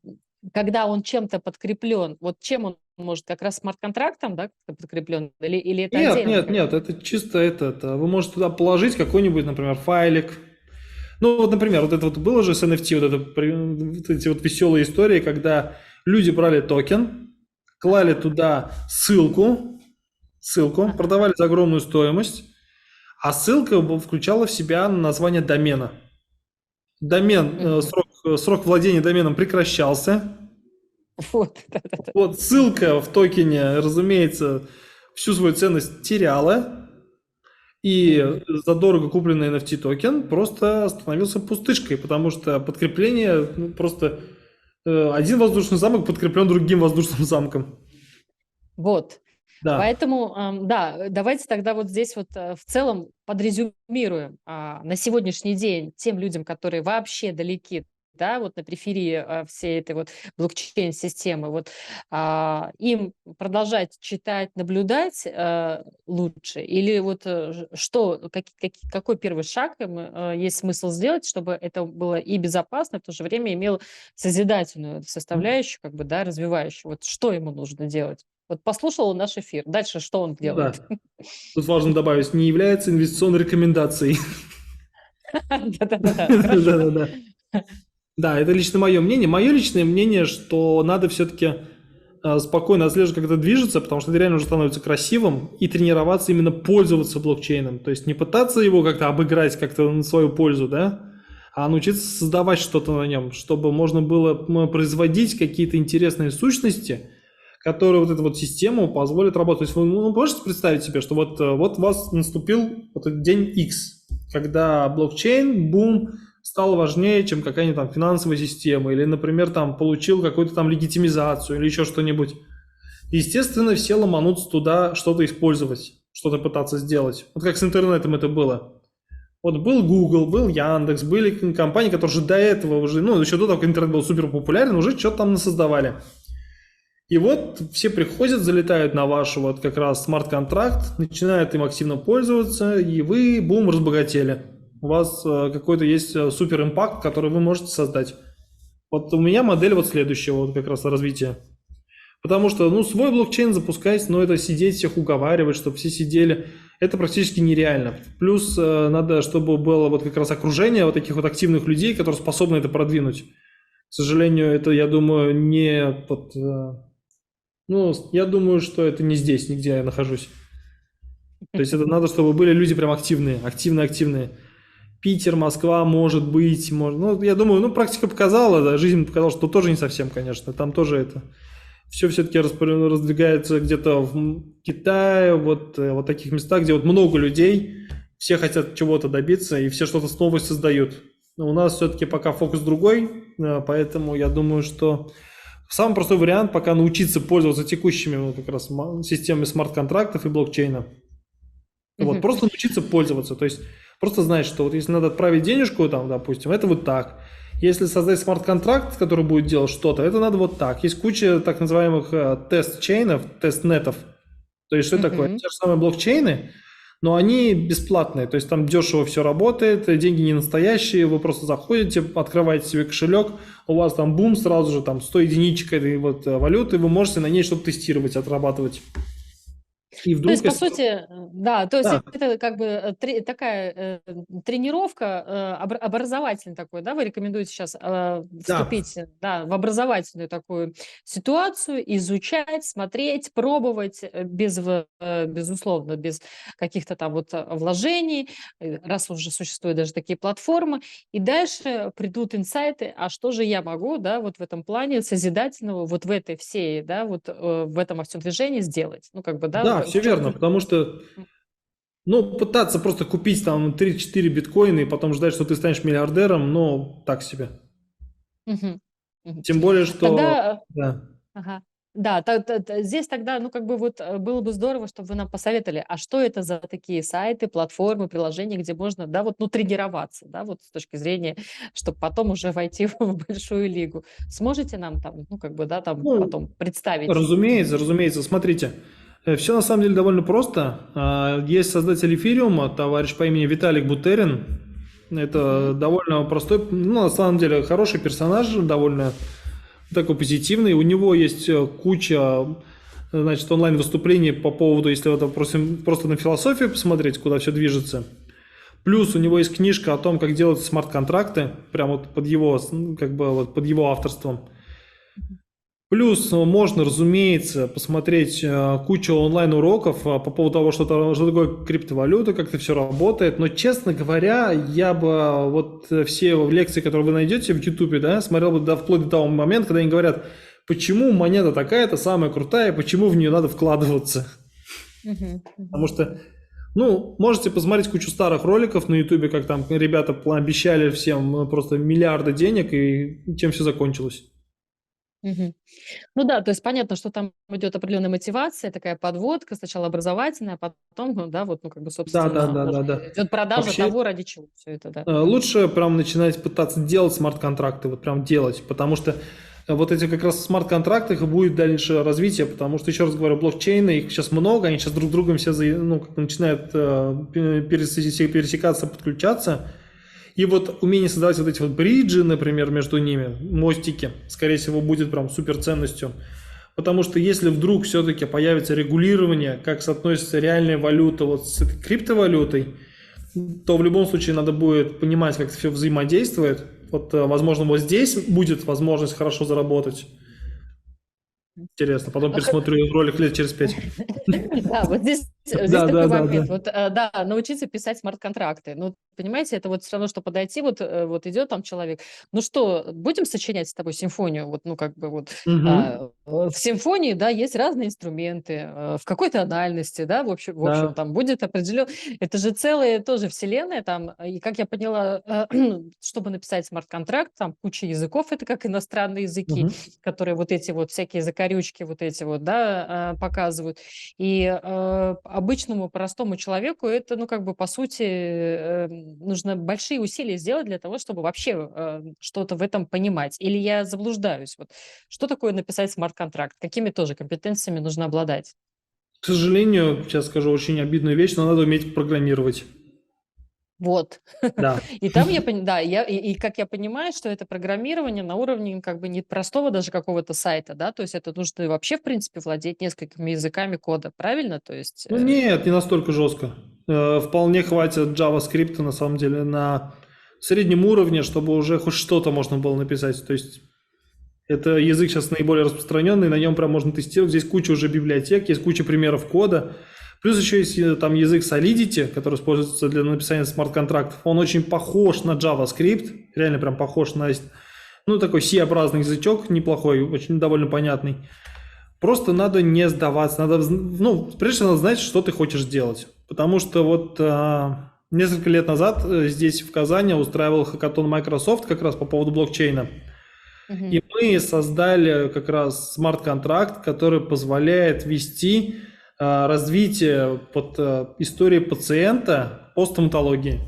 когда он чем-то подкреплен, вот чем он может, как раз смарт-контрактом, да, как-то подкреплен, или это Нет, отдельно нет, как? нет, это чисто вы можете туда положить какой-нибудь, например, файлик. Ну, вот, например, вот это вот было же с NFT, вот эти вот веселые истории, когда люди брали токен, клали туда ссылку, Ага. продавали за огромную стоимость, а ссылка включала в себя название домена. Мгм. Срок владения доменом прекращался. Вот, да-да-да. Вот ссылка в токене, разумеется, всю свою ценность теряла, и Мгм. задорого купленный NFT токен просто становился пустышкой, потому что подкрепление, ну, просто один воздушный замок подкреплен другим воздушным замком. Вот. Да. Поэтому, да, давайте тогда вот здесь вот в целом подрезюмируем. На сегодняшний день тем людям, которые вообще далеки, да, вот на периферии всей этой вот блокчейн-системы, вот им продолжать читать, наблюдать лучше, или вот какой первый шаг им есть смысл сделать, чтобы это было и безопасно, и в то же время имело созидательную составляющую, как бы, да, развивающую. Вот что ему нужно делать? Вот послушал он наш эфир. Дальше что он Ну делает? да. Тут важно добавить, не является инвестиционной рекомендацией. Да-да-да, хорошо. Да-да-да. Да, это лично мое мнение. Мое личное мнение, что надо все-таки спокойно отслеживать, как это движется, потому что это реально уже становится красивым, и тренироваться именно пользоваться блокчейном. То есть не пытаться его как-то обыграть как-то на свою пользу, да, а научиться создавать что-то на нем, чтобы можно было производить какие-то интересные сущности, которые вот эту вот систему позволят работать. То есть вы можете представить себе, что вот у вас наступил вот этот день X, когда блокчейн, бум, стал важнее, чем какая-нибудь там финансовая система, или, например, там получил какую-то там легитимизацию или еще что-нибудь. Естественно, все ломанутся туда что-то использовать, что-то пытаться сделать. Вот как с интернетом это было. Вот был Google, был Яндекс, были компании, которые уже до этого уже, ну, еще до того, как интернет был супер популярен, уже что-то там насоздавали. И вот все приходят, залетают на ваш вот как раз смарт-контракт, начинают им активно пользоваться, и вы, бум, разбогатели. У вас какой-то есть супер импакт, который вы можете создать. Вот у меня модель вот следующего вот как раз развития. Потому что, ну, свой блокчейн запускать, но это сидеть, всех уговаривать, чтобы все сидели, это практически нереально. Плюс надо, чтобы было вот как раз окружение вот таких вот активных людей, которые способны это продвинуть. К сожалению, это, я думаю, не под... Ну, я думаю, что это не здесь, нигде я нахожусь. То есть это надо, чтобы были люди прям активные, активные. Питер, Москва, может быть, может. Ну, я думаю, ну, практика показала, да, жизнь показала, что тоже не совсем, конечно. Там тоже это все-таки раздвигается где-то в Китае, вот таких местах, где вот много людей, все хотят чего-то добиться, и все что-то снова создают. Но у нас все-таки пока фокус другой, поэтому я думаю, что самый простой вариант пока научиться пользоваться текущими вот как раз системами смарт-контрактов и блокчейна. Вот, просто научиться пользоваться, то есть просто знать, что вот если надо отправить денежку, там, допустим, это вот так. Если создать смарт-контракт, который будет делать что-то, это надо вот так. Есть куча так называемых тест-чейнов, тест-нетов. То есть что такое? Те же самые блокчейны, но они бесплатные. То есть там дешево все работает, деньги не настоящие, вы просто заходите, открываете себе кошелек, у вас там бум, сразу же там 100 единичек этой вот валюты, вы можете на ней что-то тестировать, отрабатывать. И То вдруг... есть, по сути, да, то есть Да. это как бы такая тренировка, образовательный такой, да, вы рекомендуете сейчас Да. вступить, да, в образовательную такую ситуацию, изучать, смотреть, пробовать безусловно, без каких-то там вот вложений, раз уже существуют даже такие платформы, и дальше придут инсайты, а что же я могу, да, вот в этом плане созидательного, вот в этой всей, да, вот в этом во всем движении сделать, ну, как бы, да, Да, все верно, потому что, ну, пытаться просто купить там 3-4 биткоина и потом ждать, что ты станешь миллиардером, ну, так себе. Мгм. Мгм. Тем более, что... Тогда, Да. ага, да, здесь тогда, ну, как бы вот было бы здорово, чтобы вы нам посоветовали, а что это за такие сайты, платформы, приложения, где можно, да, вот, ну, тренироваться, да, вот с точки зрения, чтобы потом уже войти в большую лигу. Сможете нам там, ну, как бы, да, там Ну, потом представить? разумеется. Смотрите, все на самом деле довольно просто. Есть создатель эфириума, товарищ по имени Виталик Бутерин. Это довольно простой, ну, на самом деле, хороший персонаж, довольно такой позитивный. У него есть куча, значит, онлайн-выступлений по поводу, если это просто на философию посмотреть, куда все движется. Плюс у него есть книжка о том, как делать смарт-контракты, прямо вот под его, как бы вот под его авторством. Плюс можно, разумеется, посмотреть кучу онлайн-уроков по поводу того, что такое криптовалюта, как это все работает. Но, честно говоря, я бы вот все лекции, которые вы найдете в YouTube, да, смотрел бы вплоть до того момента, когда они говорят, почему монета такая-то самая крутая, почему в нее надо вкладываться. Потому что, ну, можете посмотреть кучу старых роликов на YouTube, как там ребята обещали всем просто миллиарды денег, и чем все закончилось. Мгм. Ну да, то есть понятно, что там идет определенная мотивация, такая подводка, сначала образовательная, а потом, ну да, вот, ну как бы, собственно, уже Да. идет продажа Вообще, того, ради чего все это, да. лучше прям начинать пытаться делать смарт-контракты, вот прям делать, потому что вот эти как раз смарт-контракты, их будет дальше развитие, потому что, еще раз говорю, блокчейны, их сейчас много, они сейчас друг с другом все ну, как бы начинают пересекаться, подключаться. И вот умение создавать вот эти вот бриджи, например, между ними, мостики, скорее всего, будет прям супер ценностью. Потому что если вдруг все-таки появится регулирование, как соотносится реальная валюта вот с этой криптовалютой, то в любом случае надо будет понимать, как это все взаимодействует. Вот, возможно, вот здесь будет возможность хорошо заработать. Интересно, потом А пересмотрю ролик лет через 5. Да, вот здесь Да, такой да, да, да. момент. Вот, да, научиться писать смарт-контракты. Ну, понимаете, это вот все равно, что подойти, вот идет там человек. Ну что, будем сочинять с тобой симфонию? Вот, ну, как бы вот Мгм. в симфонии, да, есть разные инструменты, в какой тональности, да, в общем, Да. там будет определен. Это же целая тоже вселенная там. И как я поняла, чтобы написать смарт-контракт, там куча языков, это как иностранные языки, Мгм. которые вот эти вот всякие закорючки вот эти вот, да, показывают. И обычному простому человеку это, ну, как бы, по сути, нужно большие усилия сделать для того, чтобы вообще что-то в этом понимать. Или я заблуждаюсь? Вот что такое написать смарт-контракт? Какими тоже компетенциями нужно обладать? К сожалению, сейчас скажу очень обидную вещь, но надо уметь программировать. Вот. Да. И там да, и как я понимаю, что это программирование на уровне как бы не простого даже какого-то сайта, да, то есть это нужно вообще, в принципе, владеть несколькими языками кода, правильно? То есть, Ну нет, не настолько жестко. Вполне хватит JavaScript на самом деле на среднем уровне, чтобы уже хоть что-то можно было написать. То есть это язык сейчас наиболее распространенный, на нем прям можно тестировать. Здесь куча уже библиотек, есть куча примеров кода. Плюс еще есть там язык Solidity, который используется для написания смарт-контрактов. Он очень похож на JavaScript, реально прям похож на, ну, такой C-образный язычок, неплохой, очень довольно понятный. Просто надо не сдаваться, надо, ну, прежде всего надо знать, что ты хочешь делать. Потому что вот несколько лет назад здесь в Казани устраивал хакатон Microsoft как раз по поводу блокчейна. И мгм. мы создали как раз смарт-контракт, который позволяет вести развитие под истории пациента по стоматологии.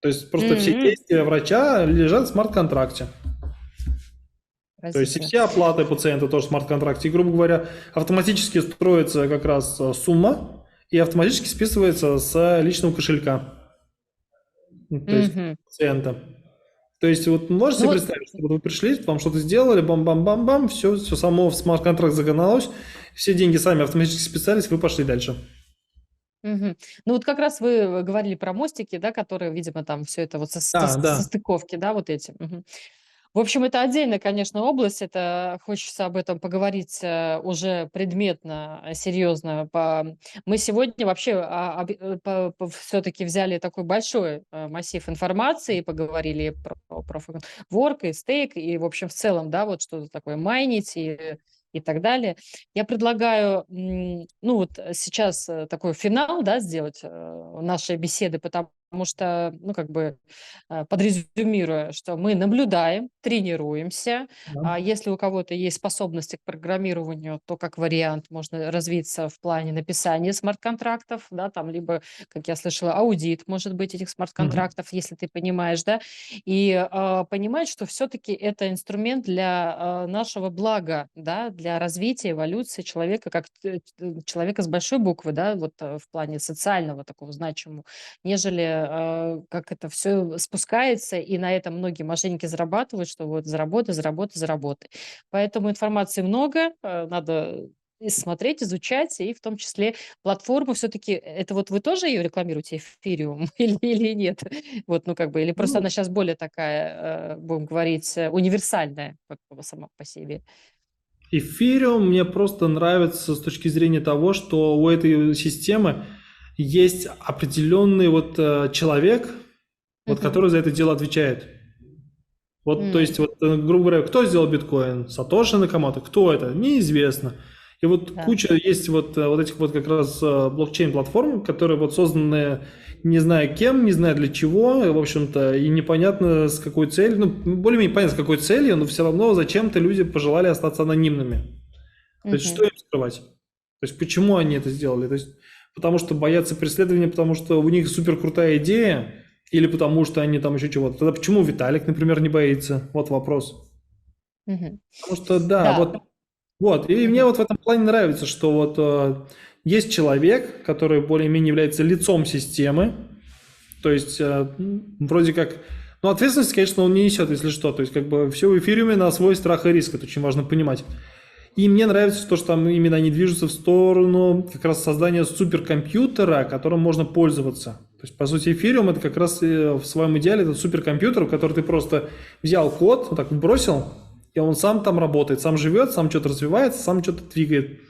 То есть просто все М, действия врача лежат в смарт-контракте. То есть и Поразительно. все оплаты пациента тоже в смарт-контракте. И, грубо говоря, автоматически строится как раз сумма и автоматически списывается с личного кошелька, ну, то есть Мгм. пациента. То есть вот можете Ну себе вот, представить, что вот вы пришли, там что-то сделали, бам-бам-бам-бам, все само в смарт-контракт загоналось, все деньги сами автоматически списались, вы пошли дальше. мгм. Ну вот как раз вы говорили про мостики, да, которые, видимо, там все это вот Да, да. состыковки, да, вот эти. Мгм. В общем, это отдельная, конечно, область. Это хочется об этом поговорить уже предметно, серьезно. Мы сегодня вообще все-таки взяли такой большой массив информации, и поговорили про ворк и стейк, и, в общем, в целом, да, вот что такое майнить и так далее. Я предлагаю, ну вот сейчас такой финал, да, сделать нашей беседы, потому что, ну, как бы подрезюмируя, что мы наблюдаем, тренируемся. Да. А если у кого-то есть способности к программированию, то как вариант можно развиться в плане написания смарт-контрактов, да, там либо, как я слышала, аудит, может быть, этих Мгм. смарт-контрактов, если ты понимаешь, да, и понимать, что все-таки это инструмент для нашего блага, да, для развития, эволюции человека, как человека с большой буквы, да, вот в плане социального такого значимого, нежели как это все спускается, и на этом многие мошенники зарабатывают, что вот заработай, заработай, заработай. Поэтому информации много, надо и смотреть, изучать, и в том числе платформу все-таки. Это вот вы тоже ее рекламируете, Эфириум, или нет? Вот, ну как бы, или просто Ну, она сейчас более такая, будем говорить, универсальная как бы сама по себе. эфириум мне просто нравится с точки зрения того, что у этой системы есть определенный вот человек, вот, Мгм. который за это дело отвечает. Вот, то М, есть, вот, грубо говоря, кто сделал биткоин? Сатоши Накамото. Кто это? Неизвестно. И вот Да. куча есть вот этих вот как раз блокчейн-платформ, которые вот созданы не знаю кем, не знаю для чего, в общем-то, и непонятно с какой целью, ну, более-менее понятно с какой целью, но все равно зачем-то люди пожелали остаться анонимными. То есть, Мгм. что им скрывать? То есть, почему они это сделали? То есть, потому что боятся преследования, потому что у них супер крутая идея, или потому что они там еще чего-то. Тогда почему Виталик, например, не боится? Вот вопрос. Мгм. Потому что, да, Да. вот. И мне Мгм. вот в этом плане нравится, что вот есть человек, который более-менее является лицом системы, то есть вроде как, ну, ответственность, конечно, он не несет, если что. То есть, как бы все в эфириуме на свой страх и риск, это очень важно понимать. И мне нравится то, что там именно они движутся в сторону как раз создания суперкомпьютера, которым можно пользоваться. То есть, по сути, эфириум это как раз в своем идеале это суперкомпьютер, в который ты просто взял код, вот так бросил, и он сам там работает, сам живет, сам что-то развивается, сам что-то двигает.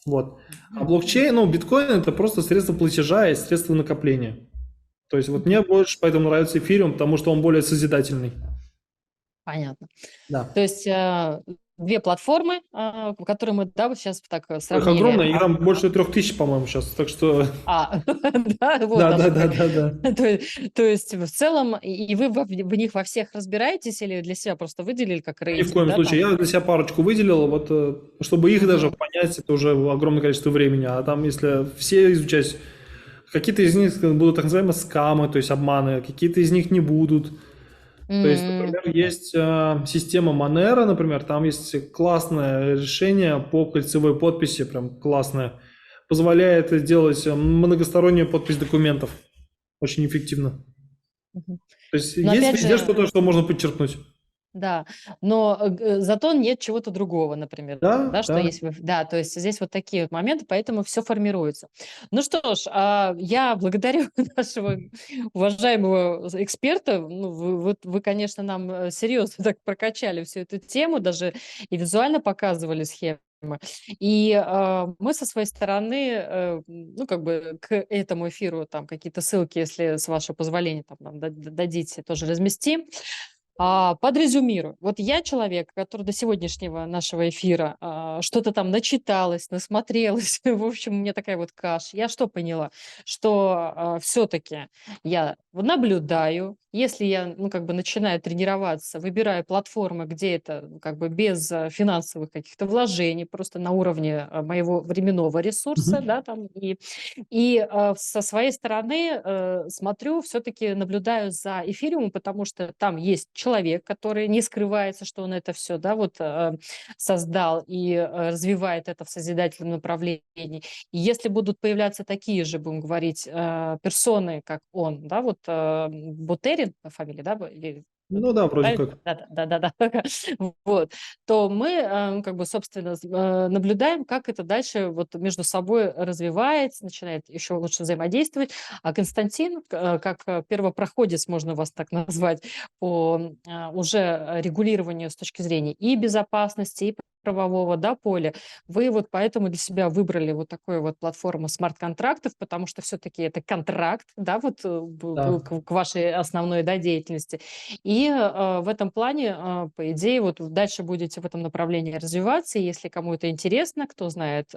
Вот. А блокчейн, ну, биткоин это просто средство платежа и средство накопления. То есть вот мне больше поэтому нравится эфириум, потому что он более созидательный. Понятно. Да. То есть две платформы, которые мы, да, вот сейчас так Их сравнили. огромное, их там больше 3000, по-моему, сейчас. Так что Да, вот да, даже да, так. да, да, да. То есть в целом, и вы в них во всех разбираетесь или для себя просто выделили как Ни в рейтинг, коем да, случае. там? Я для себя парочку выделил, вот, чтобы их даже Мгм. понять, это уже огромное количество времени. А там, если все изучать, какие-то из них будут так называемые скамы, то есть обманы, какие-то из них не будут. То есть, М, например, есть система Monero, например, там есть классное решение по кольцевой подписи, прям классное. Позволяет сделать многостороннюю подпись документов. Очень эффективно. мгм. То есть Но есть опять везде же, что-то, что можно подчеркнуть. да, но зато нет чего-то другого, например, да, Да, что да. есть, да, то есть здесь вот такие вот моменты, поэтому все формируется. Ну что ж, я благодарю нашего уважаемого эксперта, ну, вы, конечно, нам серьезно так прокачали всю эту тему, даже и визуально показывали схемы. И мы со своей стороны, ну, как бы к этому эфиру там какие-то ссылки, если с вашего позволения там нам дадите, тоже разместим. Подрезюмирую. Вот я человек, который до сегодняшнего нашего эфира что-то там начиталась, насмотрелась. В общем, у меня такая вот каша. Я что поняла? Что все-таки я наблюдаю. Если я, ну, как бы начинаю тренироваться, выбираю платформы, где это как бы без финансовых каких-то вложений, просто на уровне моего временного ресурса, Мгм. да, там, со своей стороны смотрю, все-таки наблюдаю за эфириумом, потому что там есть человек, который не скрывается, что он это все, да, вот создал и развивает это в созидательном направлении. И если будут появляться такие же, будем говорить, персоны, как он, да, вот Бутерин, фамилия, да, или Ну да, вроде правильно? как. Да. Вот. То мы, как бы, собственно, наблюдаем, как это дальше вот между собой развивается, начинает еще лучше взаимодействовать. А Константин, как первопроходец, можно вас так назвать, по уже регулированию с точки зрения и безопасности, и правового, да, поля. Вы вот поэтому для себя выбрали вот такую вот платформу смарт-контрактов, потому что все-таки это контракт, да, вот Да. к вашей основной, да, деятельности. И в этом плане, по идее, вот дальше будете в этом направлении развиваться. И если кому это интересно, кто знает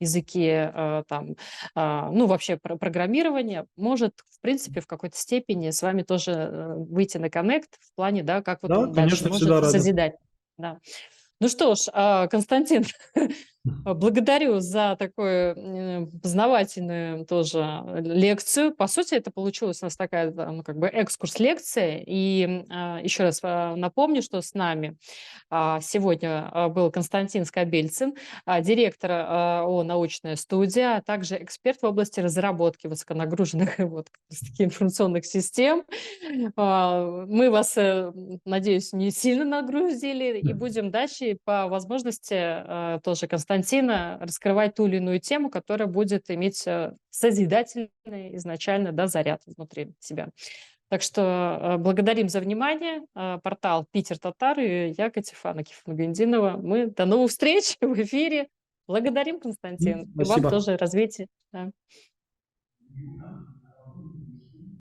языки там, ну, вообще программирование, может, в принципе, в какой-то степени с вами тоже выйти на коннект в плане, да, как вот Да, он дальше конечно, может всегда рады. созидать. Да. Ну что ж, Константин, благодарю за такую познавательную тоже лекцию. По сути, это получилась у нас такая, да, ну, как бы экскурс-лекция. И еще раз напомню, что с нами сегодня был Константин Скобельцин, директор ООО «Научная студия», а также эксперт в области разработки высоконагруженных вот, как раз таки информационных систем. Мы вас, надеюсь, не сильно нагрузили и будем дальше по возможности тоже Константина раскрывать ту или иную тему, которая будет иметь созидательный изначально, да, заряд внутри себя. Так что благодарим за внимание. Портал «Питер Татар» и я, Катифана Кифмагендинова. Мы до новых встреч в эфире. Благодарим, Константин. И вам Спасибо. тоже развития. Да.